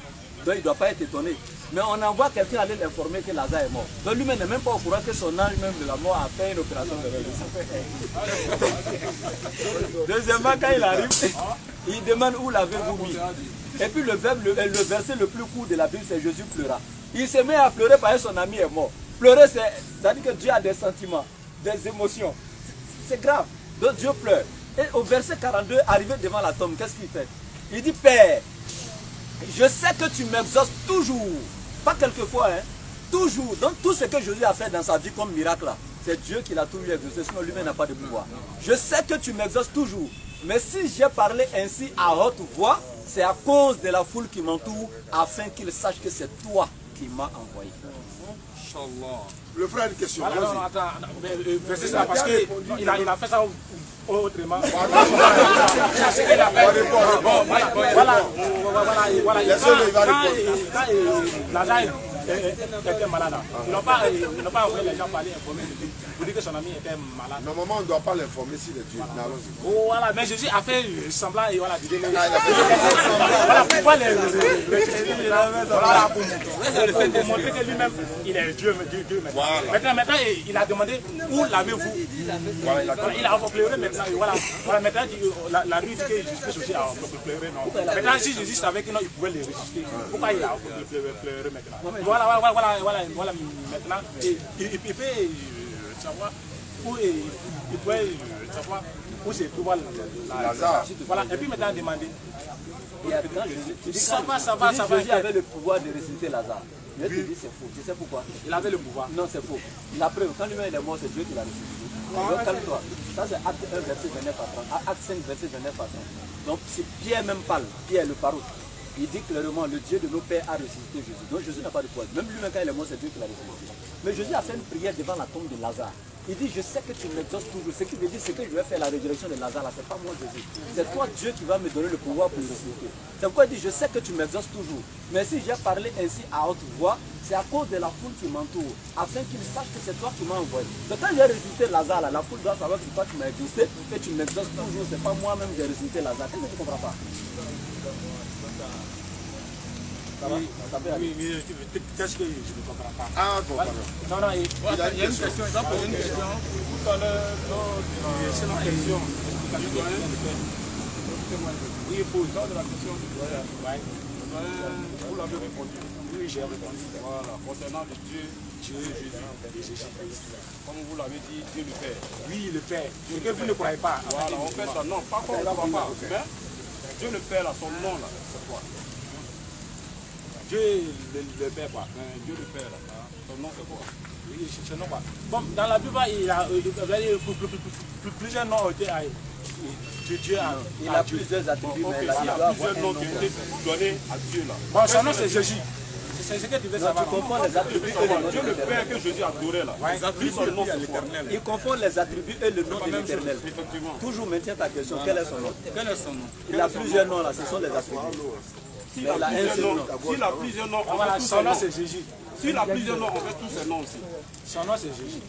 Speaker 3: Donc il ne doit pas être étonné. Mais on envoie quelqu'un aller l'informer que Lazare est mort. Donc lui-même n'est même pas au courant que son ange même de la mort a fait une opération de résurrection. Deuxièmement, quand il arrive, il demande où l'avez-vous mis. Et puis le verset le plus court de la Bible, c'est Jésus pleura. Il se met à pleurer parce que son ami est mort. Pleurer, c'est-à-dire que Dieu a des sentiments, des émotions. C'est grave. Donc Dieu pleure. Et au verset 42, arrivé devant la tombe, qu'est-ce qu'il fait? Il dit, Père, je sais que tu m'exauces toujours. Pas quelquefois, hein. Toujours. Donc tout ce que Jésus a fait dans sa vie comme miracle là, c'est Dieu qui l'a toujours exaucé, sinon lui-même n'a pas de pouvoir. Je sais que tu m'exauces toujours. Mais si j'ai parlé ainsi à haute voix, c'est à cause de la foule qui m'entoure, afin qu'ils sachent que c'est toi qui m'as envoyé.
Speaker 1: Inch'Allah. Le frère a une question.
Speaker 2: Alors, non, attends, c'est ça, parce qu'il a fait ça autrement. Voilà. Lazare était malade. Ils n'ont pas envoyé les gens pour aller informer pour dire que son ami était malade.
Speaker 1: Normalement, on ne doit pas l'informer s'il est Dieu.
Speaker 2: Voilà, mais Jésus a fait semblant et voilà, voilà pourquoi pour montrer que lui-même, il est Dieu maintenant. Maintenant, il a demandé où l'avez-vous. Il a pleuré maintenant. Voilà, maintenant, la nuit dit que Jésus aussi a pleuré. Maintenant, si Jésus savait qu'il pouvait les ressusciter, pourquoi il a pleuré maintenant? Voilà, maintenant, il peut savoir où il peut savoir où se trouve Lazare. Voilà, et puis maintenant demander. Ça va.
Speaker 3: Jésus avait le pouvoir de ressusciter Lazare. Mais tu dis c'est faux. Tu sais pourquoi?
Speaker 2: Il avait le pouvoir.
Speaker 3: Non, c'est faux. La preuve, quand lui-même est mort, c'est Dieu qui l'a ressuscité. Donc calme-toi. Ça c'est acte 1, verset 29 à 30. Acte 5, verset 29 à 30. Donc si Pierre même parle, Pierre le farouche, il dit clairement, le Dieu de nos pères a ressuscité Jésus. Donc Jésus n'a pas de pouvoir. Même lui-même quand il est mort, c'est Dieu qui l'a ressuscité. Mais Jésus a fait une prière devant la tombe de Lazare. Il dit, je sais que tu m'exauces toujours. Ce qui veut dire, c'est que je vais faire la résurrection de Lazare, là, c'est pas moi Jésus. C'est toi Dieu qui va me donner le pouvoir pour le ressusciter. C'est pourquoi il dit, je sais que tu m'exauces toujours. Mais si j'ai parlé ainsi à haute voix, c'est à cause de la foule qui m'entoure, afin qu'ils sachent que c'est toi qui m'as envoyé. Donc quand j'ai ressuscité Lazare, là, la foule doit savoir que toi tu m'as exaucé, que tu m'exauces toujours. C'est pas moi-même qui ai ressuscité Lazare. Qu'est-ce que tu ne comprends pas?
Speaker 2: Oui, qu'est-ce que je ne comprends pas?
Speaker 1: Ah, bon, pardon.
Speaker 2: Non, il y a une question, il va poser une question. Tout à l'heure, c'est la question. Oui, il pose lors de la question du doyen. Vous l'avez répondu. Oui, j'ai répondu. Voilà, concernant le Dieu, Jésus. Comme vous l'avez dit, Dieu le Père. Oui, le Père. Mais que vous ne croyez pas. Voilà, en fait, non, pas qu'on ne croit pas. Mais Dieu le Père, là, son nom, là, c'est quoi? Dieu le Père, quoi. Dieu le Père, son nom c'est quoi? Oui, c'est nom quoi. Bon, dans la Bible, il y a plusieurs noms ont été Dieu
Speaker 3: il a plusieurs attributs, mais
Speaker 4: il y a plusieurs noms qui ont été donnés à Dieu là.
Speaker 2: Bon, son nom c'est Jésus. C'est ce que tu veux savoir.
Speaker 3: Tu confonds les attributs et le nom
Speaker 4: Dieu le Père que Jésus adorait là. Lui, son nom c'est l'éternel.
Speaker 3: Il confond les attributs et le nom de l'éternel. Toujours maintiens ta question. Quel est son nom?
Speaker 5: Quel est son nom?
Speaker 3: Il a plusieurs noms là, ce sont les attributs.
Speaker 4: S'il a plusieurs noms, on va tous
Speaker 2: son nom c'est Jésus.
Speaker 4: S'il a plusieurs noms, on fait tous ses noms aussi.
Speaker 2: Son nom c'est Jésus.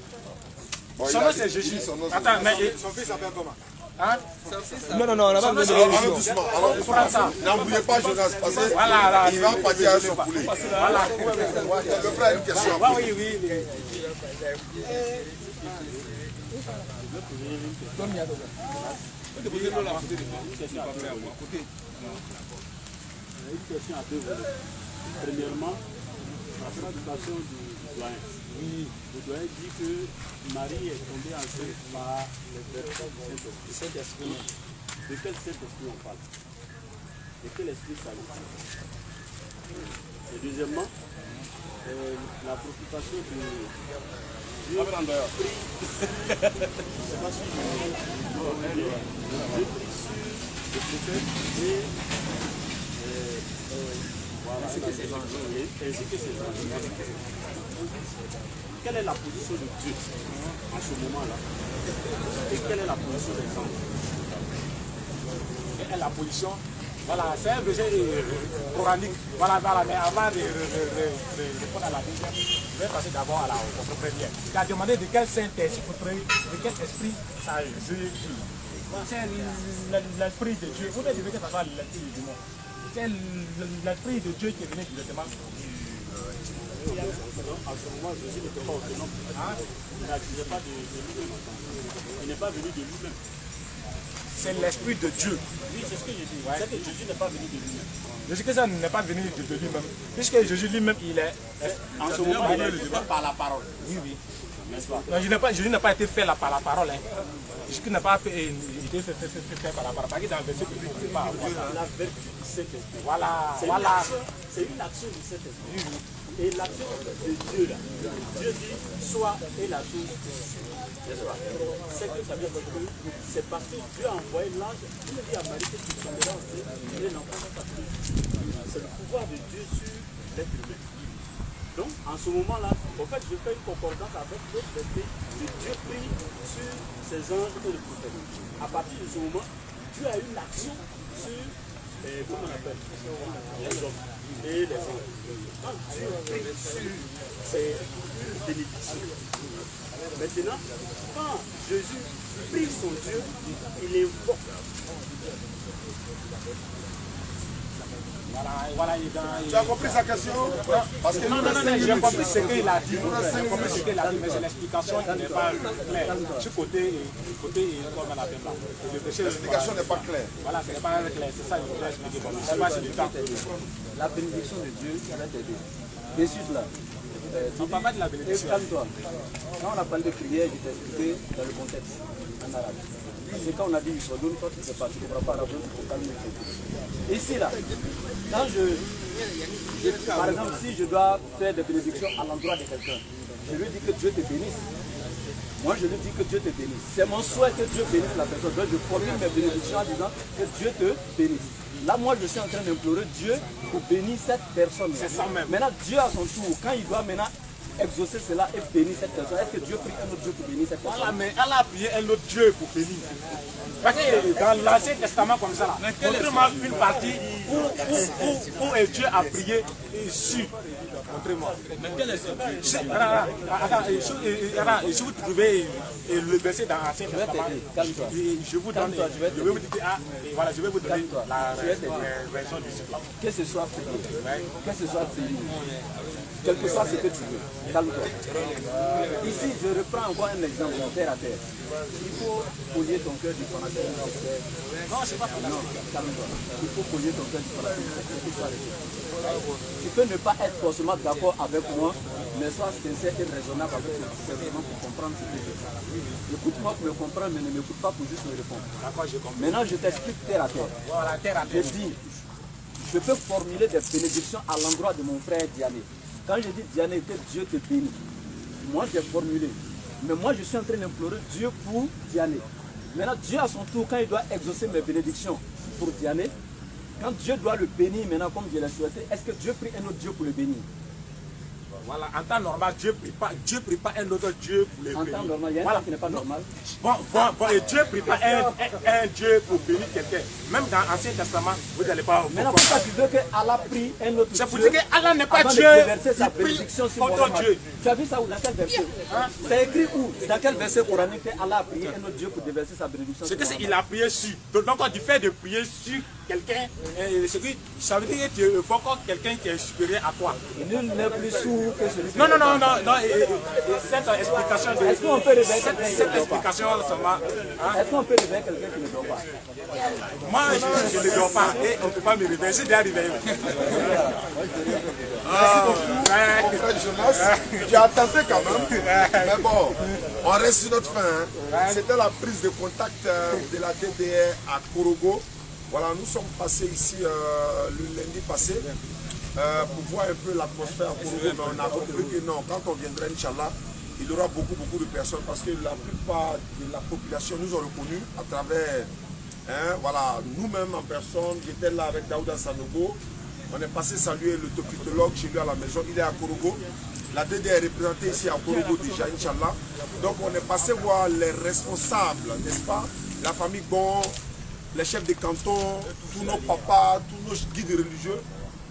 Speaker 2: Son nom c'est Jésus. Attends, mais son fils s'appelle comment? Hein?
Speaker 5: Non, on n'a pas besoin de
Speaker 1: Allons doucement. N'embrouillez pas Jonas, parce qu'il va partir à son poulet.
Speaker 2: Voilà.
Speaker 1: Le frère a une question.
Speaker 2: Oui. Une question à deux volets. Premièrement, la prédication du doyen. Oui, le doyen dit que Marie est tombée enceinte par le Saint-Esprit. De quel Saint-Esprit on parle? De quel esprit ça? Et deuxièmement,
Speaker 3: La préoccupation de Dieu
Speaker 2: On va en dehors.
Speaker 3: ainsi que ses anges. Quelle est la position de Dieu en ce moment-là? Et quelle est la position des anges?
Speaker 2: Quelle est la position? Voilà, c'est un verset coranique. Voilà, mais avant de répondre à la deuxième, je vais passer d'abord à la première. Il a demandé de quel Saint-Esprit, de quel esprit s'agit-il? C'est l'esprit de Dieu. Vous devez que ça soit l'esprit du monde. C'est l'esprit de Dieu qui est venu directement.
Speaker 3: En ce moment, Jésus n'était pas autonome. Il n'agissait pas de lui-même. Il n'est pas venu de lui-même.
Speaker 2: C'est l'esprit de Dieu.
Speaker 3: Oui, c'est ce que je dis. C'est que Jésus n'est pas venu de lui-même.
Speaker 2: Je sais que ça n'est pas venu de lui-même. Puisque Jésus lui-même, il est.
Speaker 3: En ce moment, il est fait par la parole.
Speaker 2: Oui, oui.
Speaker 3: N'est-ce pas?
Speaker 2: Non, Jésus n'a pas été fait là par la parole. Jésus n'a pas été fait par la parole. Parce que dans le verset que je ne sais pas.
Speaker 3: La vertu du Saint-Esprit.
Speaker 2: Voilà.
Speaker 3: C'est une action du Saint-Esprit. Et l'action de Dieu là, Dieu dit soit et la chose. N'est-ce pas? C'est que ça veut dire que c'est parce que Dieu a envoyé l'ange, il dit à Marie que tu tomberas enceinte, tu es l'enfant de ta fille. C'est le pouvoir de Dieu sur l'être humain. Donc en ce moment-là, en fait, je fais une concordance avec l'autre verset que Dieu prie sur ses anges et le prophète. À partir de ce moment, Dieu a une action sur comment on appelle les hommes et les anges. Quand Dieu prie sur ses bénédictions. Maintenant, quand Jésus prie son Dieu, il évoque.
Speaker 2: Voilà,
Speaker 1: Tu as compris sa question? Parce que
Speaker 2: non, j'ai compris ce qu'il a dit. J'ai compris ce qu'il a dit, mais c'est l'explication qui n'est pas claire. Ce côté, comme on appelle là.
Speaker 1: l'explication n'est pas claire.
Speaker 2: Voilà, ce n'est pas clair. C'est ça que je voulais expliquer. C'est pas du temps.
Speaker 3: La bénédiction de Dieu va t'aider. Et ensuite là,
Speaker 2: On parle pas de la bénédiction.
Speaker 3: calme-toi. Quand on a parlé de prière, je t'ai expliqué dans le contexte en arabe. C'est quand on a dit il se donne, toi tu ne sais pas, tu ne comprends pas arabe, il faut calmer. Ici là, quand par exemple, si je dois faire des bénédictions à l'endroit de quelqu'un, je lui dis que Dieu te bénisse. Moi je lui dis que Dieu te bénisse. C'est mon souhait que Dieu bénisse la personne. Donc je formule mes bénédictions en disant que Dieu te bénisse. Là, moi, je suis en train d'implorer Dieu pour bénir cette personne.
Speaker 2: C'est ça même.
Speaker 3: Maintenant, Dieu à son tour, quand il doit maintenant exaucer cela et bénir cette personne, est-ce que Dieu prie un autre Dieu pour bénir cette personne?
Speaker 2: Voilà, mais elle a prié un autre Dieu pour bénir. Parce que dans l'Ancien Testament comme ça, montrez-moi une partie où Dieu a prié sur. Montrez-moi.
Speaker 5: Mais quel est ce Dieu?
Speaker 2: Attends, si vous trouvez le verset dans l'Ancien Testament, je vous donne, je vais vous dire, voilà, je vais vous donner la version du cycle.
Speaker 3: Que ce soit prié, que ce soit béni, quel que soit ce que tu veux, calme-toi. Ici, je reprends encore un exemple, terre à terre. Il faut poser ton cœur du fanatisme.
Speaker 2: Non, c'est pas pour
Speaker 3: Non, calme-toi. Il faut poser ton cœur du fanatisme. Tu peux ne pas être forcément d'accord avec moi, mais sois sincère et raisonnable avec le discernement pour comprendre ce que je dis. Écoute-moi pour me comprendre, mais ne m'écoute pas pour juste me répondre.
Speaker 2: D'accord, j'ai compris.
Speaker 3: Maintenant, je t'explique terre à terre.
Speaker 2: Voilà, terre à
Speaker 3: Je
Speaker 2: terre.
Speaker 3: dis, je peux formuler des bénédictions à l'endroit de mon frère Diané. Quand je dis Diané, que Dieu te bénisse, moi j'ai formulé. Mais moi je suis en train d'implorer Dieu pour Diané. Maintenant, Dieu à son tour, quand il doit exaucer mes bénédictions pour Diané, quand Dieu doit le bénir maintenant comme je l'ai souhaité, est-ce que Dieu prie un autre Dieu pour le bénir?
Speaker 2: Voilà, en temps normal, Dieu ne prie pas un autre Dieu pour le
Speaker 3: En
Speaker 2: bénir.
Speaker 3: temps normal, il y a un
Speaker 2: Voilà.
Speaker 3: temps qui n'est pas normal.
Speaker 2: Bon, et Dieu ne prie pas un Dieu pour bénir quelqu'un. Même dans l'Ancien Testament, vous n'allez pas
Speaker 3: Maintenant, pourquoi tu veux que Allah prie un autre
Speaker 2: C'est pour
Speaker 3: Dieu
Speaker 2: dire qu'Allah n'est pas
Speaker 3: avant
Speaker 2: Dieu.
Speaker 3: de déverser sa
Speaker 2: Il prie
Speaker 3: bénédiction sur
Speaker 2: contre
Speaker 3: Mohammed?
Speaker 2: Dieu.
Speaker 3: Tu as vu ça où? Dans quel verset? C'est écrit où? Dans quel verset coranique que Allah a prié un autre Dieu pour déverser sa bénédiction
Speaker 2: C'est
Speaker 3: sur
Speaker 2: que
Speaker 3: Mohammed?
Speaker 2: il a prié sur. Donc, du fait de prier sur quelqu'un, ça veut dire que tu faut encore quelqu'un qui est supérieur à toi.
Speaker 3: Nul n'est plus sourd que celui qui
Speaker 2: Non. Cette explication de.
Speaker 3: Est-ce qu'on peut réveiller
Speaker 2: Cette
Speaker 3: quelqu'un qui ne dort pas?
Speaker 2: explication seulement.
Speaker 3: Est-ce qu'on peut réveiller quelqu'un qui ne dort pas?
Speaker 2: Moi, je ne dors pas et on ne peut pas me réveiller. C'est déjà réveillé.
Speaker 1: Mon frère Jonas, tu as tenté quand même. Mais bon, on reste sur notre fin. Hein. C'était la prise de contact de la DDR à Korogo. Voilà, nous sommes passés ici le lundi passé. pour voir un peu l'atmosphère. Mais on a compris que non, quand on viendra, Inch'Allah, il y aura beaucoup de personnes parce que la plupart de la population nous ont reconnus à travers, voilà, nous-mêmes en personne. J'étais là avec Daouda Sanogo. On est passé saluer le topitologue chez lui à la maison. Il est à Korogo. La DD est représentée ici à Korogo déjà, Inch'Allah. Donc on est passé voir les responsables, n'est-ce pas? La famille Bon, les chefs de canton, tous nos papas, tous nos guides religieux,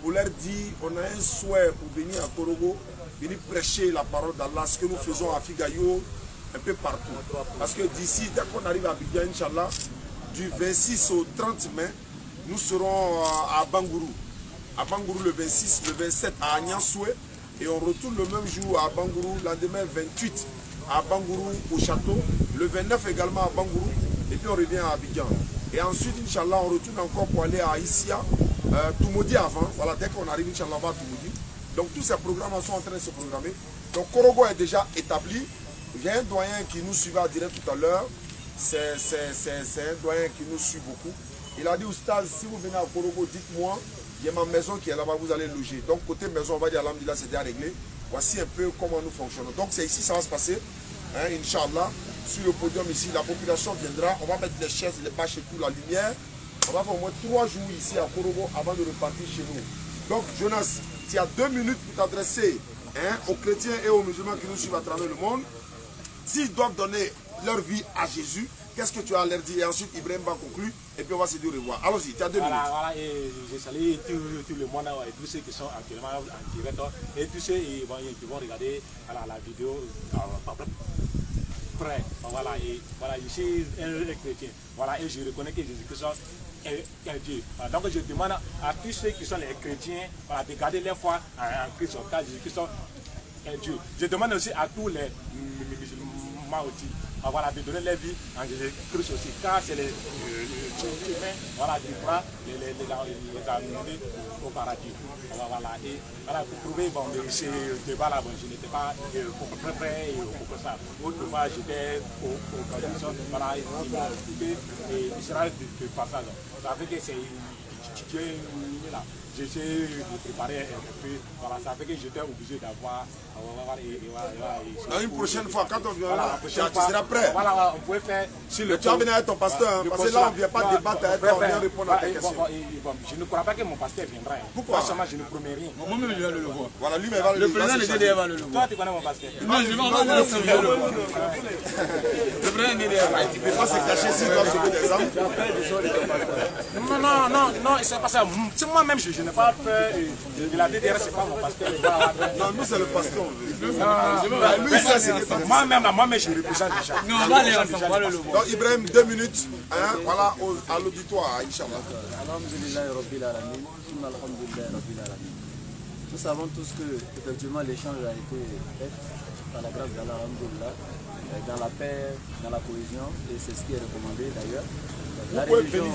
Speaker 1: pour leur dire on a un souhait pour venir à Korogo, venir prêcher la parole d'Allah, ce que nous faisons à Figayo, un peu partout. Parce que d'ici, dès qu'on arrive à Abidjan, Inch'Allah, du 26 au 30 mai, nous serons à Bangourou. À Bangourou le 26, le 27 à Agnansoué, et on retourne le même jour à Bangourou, le lendemain 28 à Bangourou au château, le 29 également à Bangourou, et puis on revient à Abidjan. Et ensuite, Inch'Allah, on retourne encore pour aller à Issia, Toumoudi avant, voilà, dès qu'on arrive, Inch'Allah, on va à Toumoudi. Donc tous ces programmes sont en train de se programmer. Donc Korogo est déjà établi. J'ai un doyen qui nous suivait à direct tout à l'heure. C'est un doyen qui nous suit beaucoup. Il a dit au stade, si vous venez à Korogo, dites-moi, il y a ma maison qui est là-bas, vous allez loger. Donc côté maison, on va dire, alhamdulillah, c'est déjà réglé. Voici un peu comment nous fonctionnons. Donc c'est ici, ça va se passer. Hein, Inch'Allah, sur le podium ici, la population viendra. On va mettre les chaises, les bâches et tout, la lumière. On va faire au moins 3 jours ici à Korogo avant de repartir chez nous. Donc Jonas, tu as 2 minutes pour t'adresser aux chrétiens et aux musulmans qui nous suivent à travers le monde. S'ils doivent donner leur vie à Jésus, qu'est-ce que tu as à leur dire? Et ensuite Ibrahim va conclure et puis on va se dire au revoir. Allons-y, tu as 2 minutes.
Speaker 2: Voilà, et je salue tout le monde et tous ceux qui sont actuellement en direct et tous ceux qui vont regarder la vidéo près. Voilà, et voilà, je suis un chrétien. Voilà, et je reconnais que Jésus-Christ est Dieu. Voilà, donc je demande à tous ceux qui sont les chrétiens, voilà, de garder leur foi en Christ, car Jésus-Christ est Dieu. Je demande aussi à tous les musulmans aussi, voilà, de donner leur vie en Jésus-Christ aussi, car c'est les humains, voilà, qui prend les amener au paradis. Voilà, et voilà, pour prouver, bon, ce débat-là, bon, je n'étais pas prêt pour ça. Autrefois, j'étais au conditions, voilà, ils m'ont occupé et il sera de passage. Ça fait que c'est là. J'essaie de préparer un peu, voilà, ça fait que j'étais obligé d'avoir.
Speaker 1: Une prochaine fois, quand on viendra,
Speaker 2: voilà,
Speaker 1: tu seras prêt.
Speaker 2: Voilà, on pouvait faire sur le.
Speaker 1: Tu vas venir avec ton pasteur, parce que là on ne vient pas débattre avec toi, on vient répondre à tes questions.
Speaker 2: Je ne crois pas que mon pasteur viendra.
Speaker 1: Pourquoi?
Speaker 2: Moi, je ne promets rien.
Speaker 5: Moi-même, je vais le voir.
Speaker 1: Voilà, lui, mais va le
Speaker 5: président de DDR va le voir.
Speaker 2: Toi, tu connais mon pasteur?
Speaker 5: Non, je vais le voir. Le président de DDR va.
Speaker 1: Tu ne peux pas se cacher s'il doit sauver des âmes.
Speaker 2: Non, c'est pas ça. Moi-même, je n'ai pas peur de la DDR, c'est pas mon pasteur.
Speaker 1: Non, nous, c'est le pasteur.
Speaker 2: Lui, ça, c'est moi-même, je représente déjà.
Speaker 5: Non, on va aller ensemble, on va le voir.
Speaker 1: Donc, Ibrahim, 2 minutes, voilà, à l'auditoire, Inch'Allah.
Speaker 3: Alhamdulillah Rabbil Alamin, Alhamdulillah Rabbil Alamin. Nous savons tous que effectivement l'échange a été fait par la grâce d'Allah, Alhamdulillah, dans la paix, dans la cohésion, et c'est ce qui est recommandé d'ailleurs. La religion.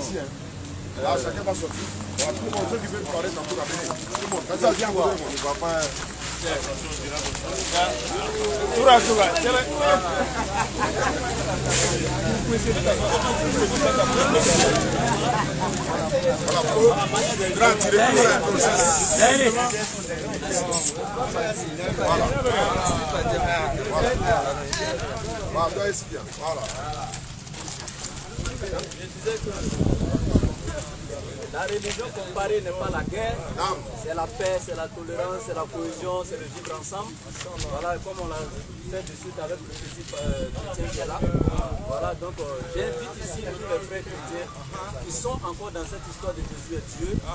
Speaker 1: Là, chacun va sortir. Voilà, tout le monde, ceux qui veulent parler, ça peut ramener. Tout le monde, quand ça vient, on ne va pas. Voilà, grand tiré tout ça, comme ça. Voilà. Voilà, dois être bien. Voilà.
Speaker 3: La religion comparée n'est pas la guerre, c'est la paix, c'est la tolérance, c'est la cohésion, c'est le vivre ensemble. Voilà, comme on l'a fait de suite avec le petit chrétien qui est là. Voilà, donc j'invite ici tous les frères chrétiens qui sont encore dans cette histoire de Jésus et Dieu à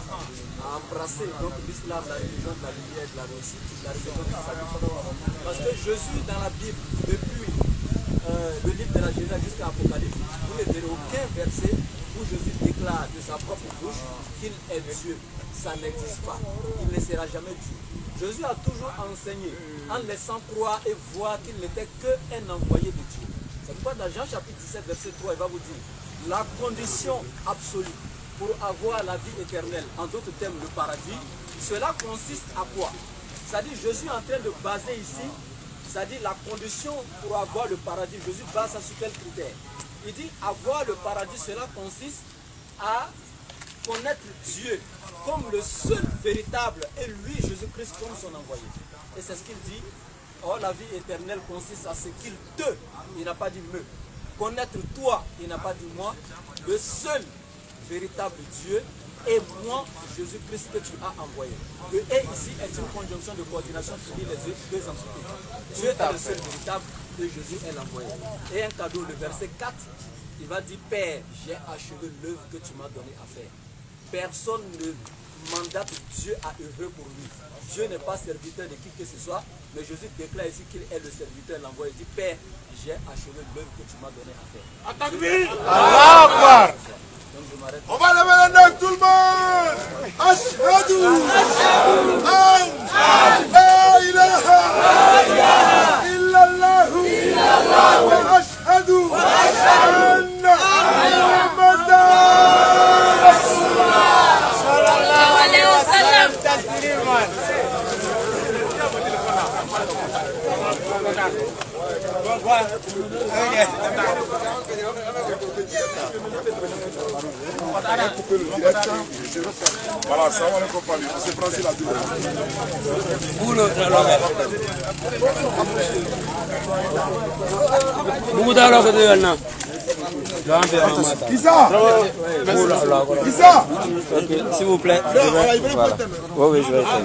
Speaker 3: embrasser donc l'islam, la religion de la lumière, de la réussite, de la religion de salut. Parce que Jésus dans la Bible, depuis le livre de la Genèse jusqu'à l'Apocalypse, vous ne verrez aucun verset où Jésus déclare de sa propre bouche qu'il est Dieu. Ça n'existe pas. Il ne sera jamais Dieu. Jésus a toujours enseigné en laissant croire et voir qu'il n'était qu'un envoyé de Dieu. C'est pourquoi dans Jean chapitre 17, verset 3, il va vous dire la condition absolue pour avoir la vie éternelle, en d'autres termes le paradis, cela consiste à quoi? C'est-à-dire Jésus est en train de baser ici, c'est-à-dire la condition pour avoir le paradis. Jésus base ça sur quels critères? Il dit avoir le paradis, cela consiste à connaître Dieu comme le seul véritable et lui, Jésus-Christ, comme son envoyé. Et c'est ce qu'il dit. Or, la vie éternelle consiste à ce qu'il te, il n'a pas dit me, connaître toi, il n'a pas dit moi, le seul véritable Dieu et moi, Jésus-Christ que tu as envoyé. Le et ici est une conjonction de coordination qui lie les deux entités. Dieu est le seul véritable et Jésus est l'envoyé. Et un cadeau, le verset 4, il va dire, Père, j'ai achevé l'œuvre que tu m'as donné à faire. Personne ne mandate Dieu à œuvrer pour lui. Dieu n'est pas serviteur de qui que ce soit, mais Jésus déclare ici qu'il est le serviteur et l'envoyé. Il dit, Père, j'ai achevé l'œuvre que tu m'as donné à faire.
Speaker 1: Allah. On va lever les mains tout le monde. Ashhadu an la ilaha illallah wa ashhadu anna Muhammadan sallallahu alayhi wa sallam. Voilà, ça va le compagnie. C'est Brésil à Isa,
Speaker 6: s'il vous plaît. Voilà. Oui, je vais le faire.